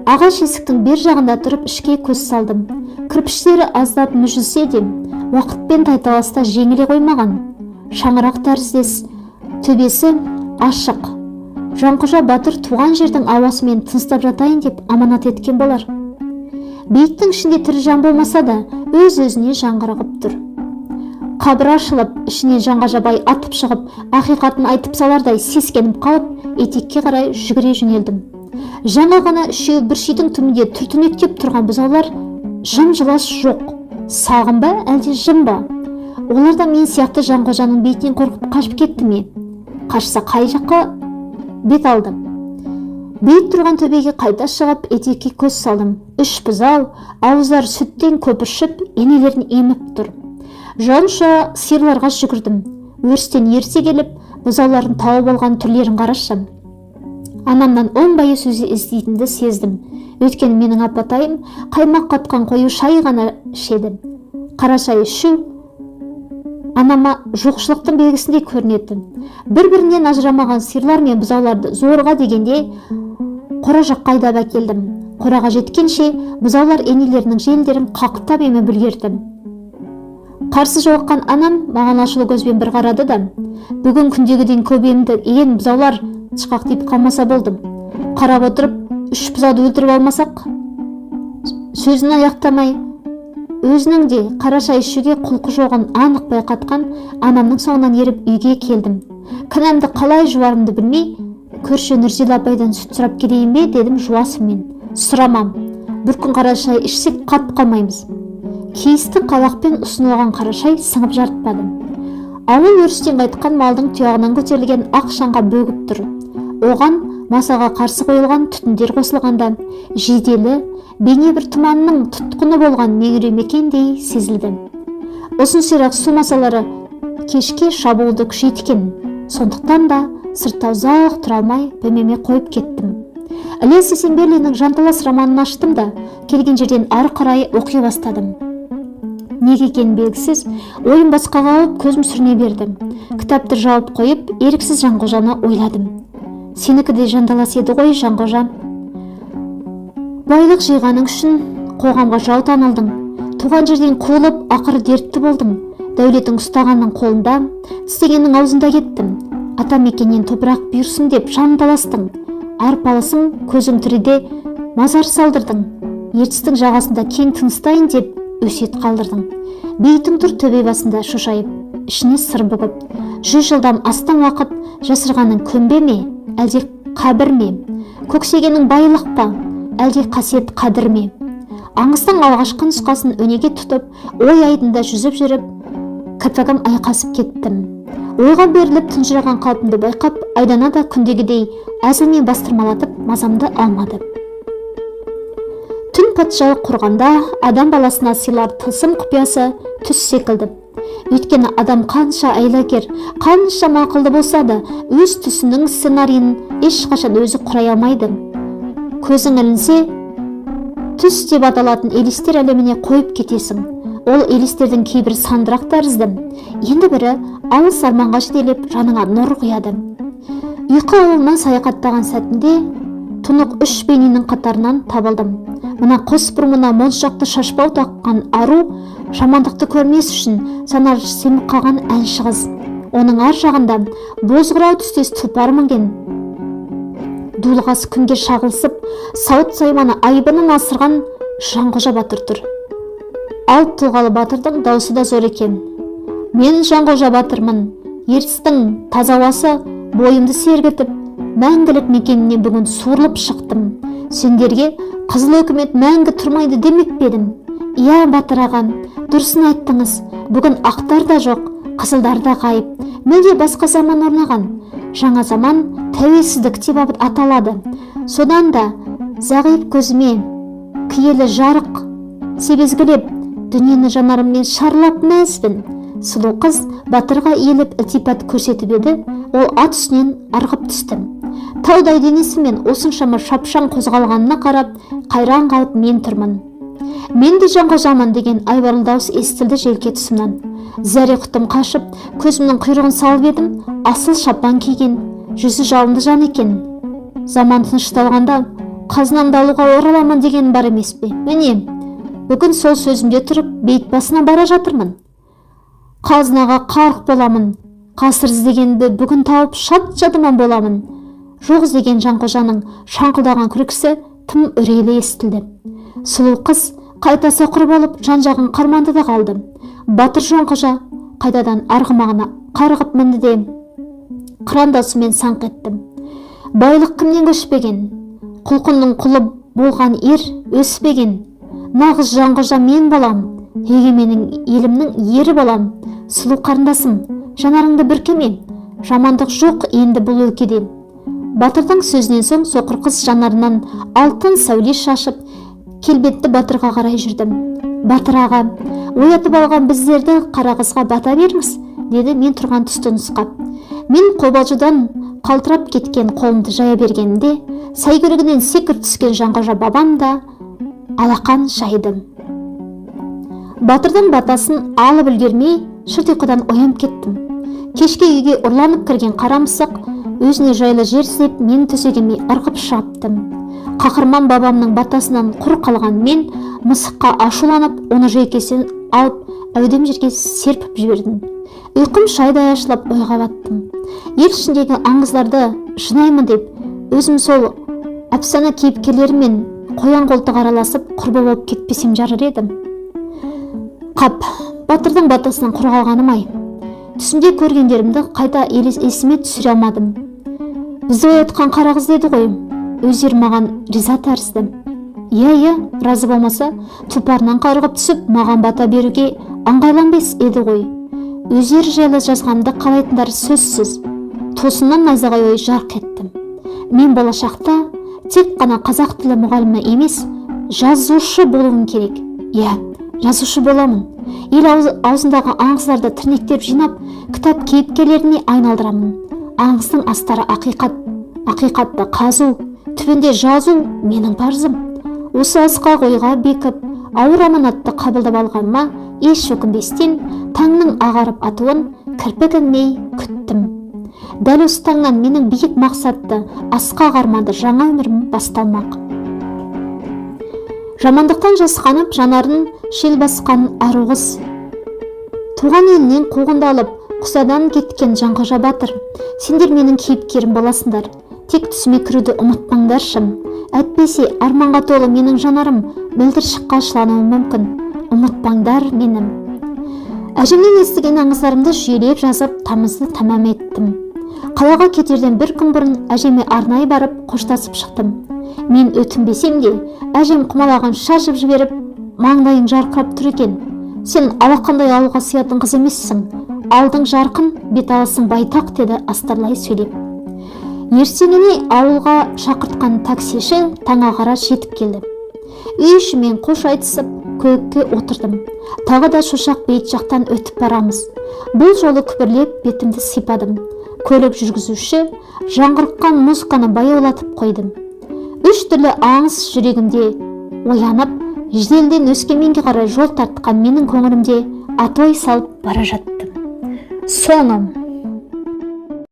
Ағаш есіктің бер жағында тұрып ішке көз салдым. Кірпіштері аздап мүжілсе де, уақытпен тайталаста жеңіле қоймаған. Шаңырақ тәріздес, төбесі ашық. Жанқожа батыр туған жердің ауасымен тыныстап жатайын деп аманат еткен болар. Бейіттің ішінде тірі жан болмаса да, өз-өзіне жаңғырығып тұр. Қабыр ашылып, ішінен Жанғожабай атып шығып, ақиқатын айтып салардай сескеніп қалып, етекке қарай жүгіре жөнелдім. Жаңа ғана үшеуі бір шидің түбінде түртінектеп тұрған бұзаулар жым-жылас жоқ. Сағым ба, әлде жым ба? Олар да мен сияқты Жанғожаның бетінен қорқып қашып кетті ме? Қашса қай жаққа бет алдым? Бейіт тұрған төбеге қайта шығып, етекке көз салдым. Үш бұзау, ауыздар сүттен көпіршіп, енелерін еміп тұр. Жанша сиырларға жүгірдім. Өрістен ерте келіп, бұзауларын тауып алған түрлерін қарашым. Анамнан оңбайы сөзі іздейтінді сездім. Өйткені менің апатайым қаймақ қатқан қою шай ғана ішеді. Қара шай ішу анама жоқшылықтың белгісіндей көрінетін. Бір-бірінен ажырамаған сиырлар мен бұзауларды зорға дегенде қора жаққа айдап әкелдім. Қораға жеткенше бұзаулар енелерінің желдерін қақтап еміп үлгерді. Қарсы жолыққан анам маған ашулы көзбен бір қарады да, бүгін күндегіден көп емді еген бұзаулар тышқақ тиіп қалмаса болдым. Қарап отырып, үш бұзауды өлтіріп алмасақ? Сөзін аяқтамай, өзінің де қара шай ішуге құлқы жоғын анық байқатқан анамның соңынан еріп үйге келдім. Кінәмді қалай жуарымды білмей, көрші Нұрзила апайдан сүт сұрап келейін бе дедім жуасыммен. Сұрамам. Бір күн қара шай ішсек қатып қалмаймыз. Кейісті қалақпен ұсынылған қара шай сыңып жарытпады. Ауыл өрістен қайтқан малдың тұяғынан көтерілген ақ шаңға бөгіп тұр. Оған масаға қарсы қойылған түтіндер қосылғанда жиделі, бейне бір тұманның тұтқыны болған меңіремекендей сезілді. Осын сирақ су масалары кешке шабуылды күшейткен. Сондықтан да сыртта ұзақ тұра алмай бөлмеме қойып кеттім. Ілияс Есенберлиннің Жанталас романын аштым да, келген жерден ары қарай оқи бастадым. Неге екені белгісіз, ойым басқаға алып көзім сүріне берді. Кітапты жауып қойып, еріксіз Жанғожаны ойладым. Сенікі де Жанталас еді ғой, Жанғожа. Байлық жиғаның үшін қоғамға жау танылдың. Туған жерден қуылып, ақыры дертті болдың. Дәулетің ұстағанның қолында, тістегеннің аузында кеттім. Ата мекеннен топырақ бұйырсын деп жанталастың. Арпалысың, көзің тіріде мазар салдырдың. Ертістің жағасында кең тыныстайын деп өсиет қалдырдың. Бейтің тұр төбе басында шошайып, ішіне сыр бүгіп. 100 жылдан астам уақыт жасырғаның көмбе ме, әлде қабір ме? Көксегенің байлық па? әлде қасиет қадір ме? Аңыздың алғашқы нұсқасын өнеге тұтып, ой айдында жүзіп жүріп, кірпігім айқасып кеттім. Ойға беріліп тұнжыраған қалпымды байқап, айдана да күндегідей әзілмен бастырмалатып мазамды алмады. Түн патшалық құрғанда адам баласына сыйлар тылсым құпиясы түс секілді. Өйткені адам қанша айлакер, қанша мақылды болса да, өз түсінің сценарийін ешқашан өзі құрай алмайды. Көзің ілінсе, түс деп аталатын елестер әлеміне қойып кетесің. Ол елестердің кейбір сандырақ тәрізді, енді бірі алыс арманға жетелеп жаныңа нұр құяды. Ұйқы ауылынан саяхаттаған сәтінде тұнық үш бейненің қатарынан табылдым. Мына қос бұрымына моншақты шашбау таққан ару жамандықты көрмес үшін санар семіп қалған әнші қыз. Оның ар жағында бозғырау түстес тұлпар мінген дулығасы күнге шағылысып, сауыт сайманы айбынын асырған Жанқожа батыр тұр. Алып тұлғалы батырдың даусы да зор екен. Мен Жанқожа батырмын, ертістің таза ауасы бойымды сергітіп, мәңгілік мекеніне бүгін суырылып шықтым. Сендерге қызыл өкімет мәңгі тұрмайды демеп педім. Иә, батыр ағам, дұрысын айттыңыз. Бүгін ақтар да жоқ, қызылдар да ғайып. Мүлде басқа заман орнаған. Жаңа заман тәуелсіздік деп аталады. Содан да зағип көзіме киелі жарық себезгілеп, дүниені жанарыммен шарлап мәзбін. Сұлу қыз батырға иеліп ілтипат көрсетіп еді, ол ат үстінен арғып түсті. Таудай денесімен осыншама шапшаң қозғалғанына қарап, қайран қалып мен тұрмын. Мен де Жанқожамын деген айбарлы дауыс естілді желке тұсымнан. Зәре құтым қашып, көзімнің құйрығын салып едім, асыл шапан киген, жүзі жалынды жан екен. Заман тынышталғанда қазынамды алуға ораламын деген бар емес пе? Міне, бүгін сол сөзімде тұрып, бейт басына бара жатырмын. Қазынаға қарық боламын, қасыр іздегенді бүгін тауып шат жадыман боламын. Жоқ іздеген Жанқожаның шаңқылдаған күлкісі тым үрейлі естілді. Сұлу қыз қайта соқыр болып жан-жағын қарманды да қалды. Батыр Жанқожа қайтадан арғымағына қарғып мінді де қырандасымен саңқ етті. Байлық кімнен көшпеген, құлқынның құлы болған ер өспеген. Нағыз Жанқожа мен болам, егеменің елімнің ері болам. Сұлу қарындасым, жанарыңды бүркеме, жамандық жоқ енді бұл өлкеде. Батырдың сөзінен соң соқыр қыз жанарынан алтын сәуле шашып, келбетті батырға қарай жүрдім. Батыр аға, оятып алған біздерді қара қызға бата беріңіз, деді мен тұрған тұсты нұсқап. Мен қобалжыдан қалтырап кеткен қолымды жая бергенде, сәйгүлігінен секіріп түскен Жанқожа бабам да алақан жайды. Батырдың батасын алып үлгермей, шырт ұйқыдан оянып кеттім. Кешке үйге ұрланып кірген қара мысық өзіне жайлы жер іздеп мен төсегеме ырғып шығыпты. Қақырман бабамның батасынан құр қалған мен мысыққа ашуланып, оны жейкесін алып әудем жерге серпіп жібердім. Ұйқым шайдай ашылып ойға баттым. Ел ішіндегі аңыздарды жинаймын деп, өзім сол әпсана кейіпкерлерімен қоян қолтық араласып құрбы болып кетпесем жарар едім. Қап, батырдың батасынан құр қалғаным-ай. Түсімде көргендерімді қайта есіме түсіре алмадым. Бізді оятқан қара қыз деді ғой, өздері маған риза тәрізді. Иә, разы болмаса, тұлпарынан қарғып түсіп, маған бата беруге ыңғайланбас еді ғой. Өздері жайлы жазғанымды қалайтындары сөзсіз. Тосыннан найзағай ой жарқ еттім. Мен болашақта тек қана қазақ тілі мұғалімі емес, жазушы болуым керек. Иә, жазушы боламын. Ел аузындағы аңыздарды тірнектеп жинап, кітап кейіпкерлеріне айналдырамын. Аңыздың астары ақиқат, ақиқатты қазу, түбінде жазу менің парызым. Осы асқақ ойға бекіп, ауыр аманатты қабылдап алғаныма еш өкінбестен таңның ағарып атуын кірпік ілмей күттім. Дәл осы таңнан менің биік мақсатты, асқақ арманды жаңа өмірім басталмақ. Жамандықтан жасқанып, жанарын шел басқан ару қыз. Туған елінен қуғындалып, құсадан кеткен Жанқожа батыр, сендер менің кейіпкерім боласыңдар. Тек түсіме кіруді ұмытпаңдаршы. Әйтпесе арманға толы менің жанарым бүлдіршікке ашылануы мүмкін. Ұмытпаңдар менің. Әжемнен естіген аңыздарымды жүйелеп жазып, тамызды тамам еттім. Қалаға кетерден бір күн бұрын әжеме арнайы барып қоштасып шықтым. Мен өтінбесем де, әжем құмалағын шашып жіберіп, маңдайың жарқырап тұр екен. Сен алақандай ауылға сиятын қыз емессің. Алдың жарқын, бет алысың байтақ, деді астарлай сөйлеп. Ертеңіне ауылға шақыртқан таксиші таңға қарай жетіп келді. Үй ішімен қош айтысып, көлікке отырдым. Тағы да шошақ бейіт жақтан өтіп барамыз. Бұл жолы күбірлеп бетімді сипадым. Көлік жүргізуші жаңғырыққан музыканы баяулатып қойдым. Үш түрлі аңыз жүрегімде оянып, жеделден Өскеменге қарай жол тартқан менің көңілімде атой салып бара жаттым. Соңым.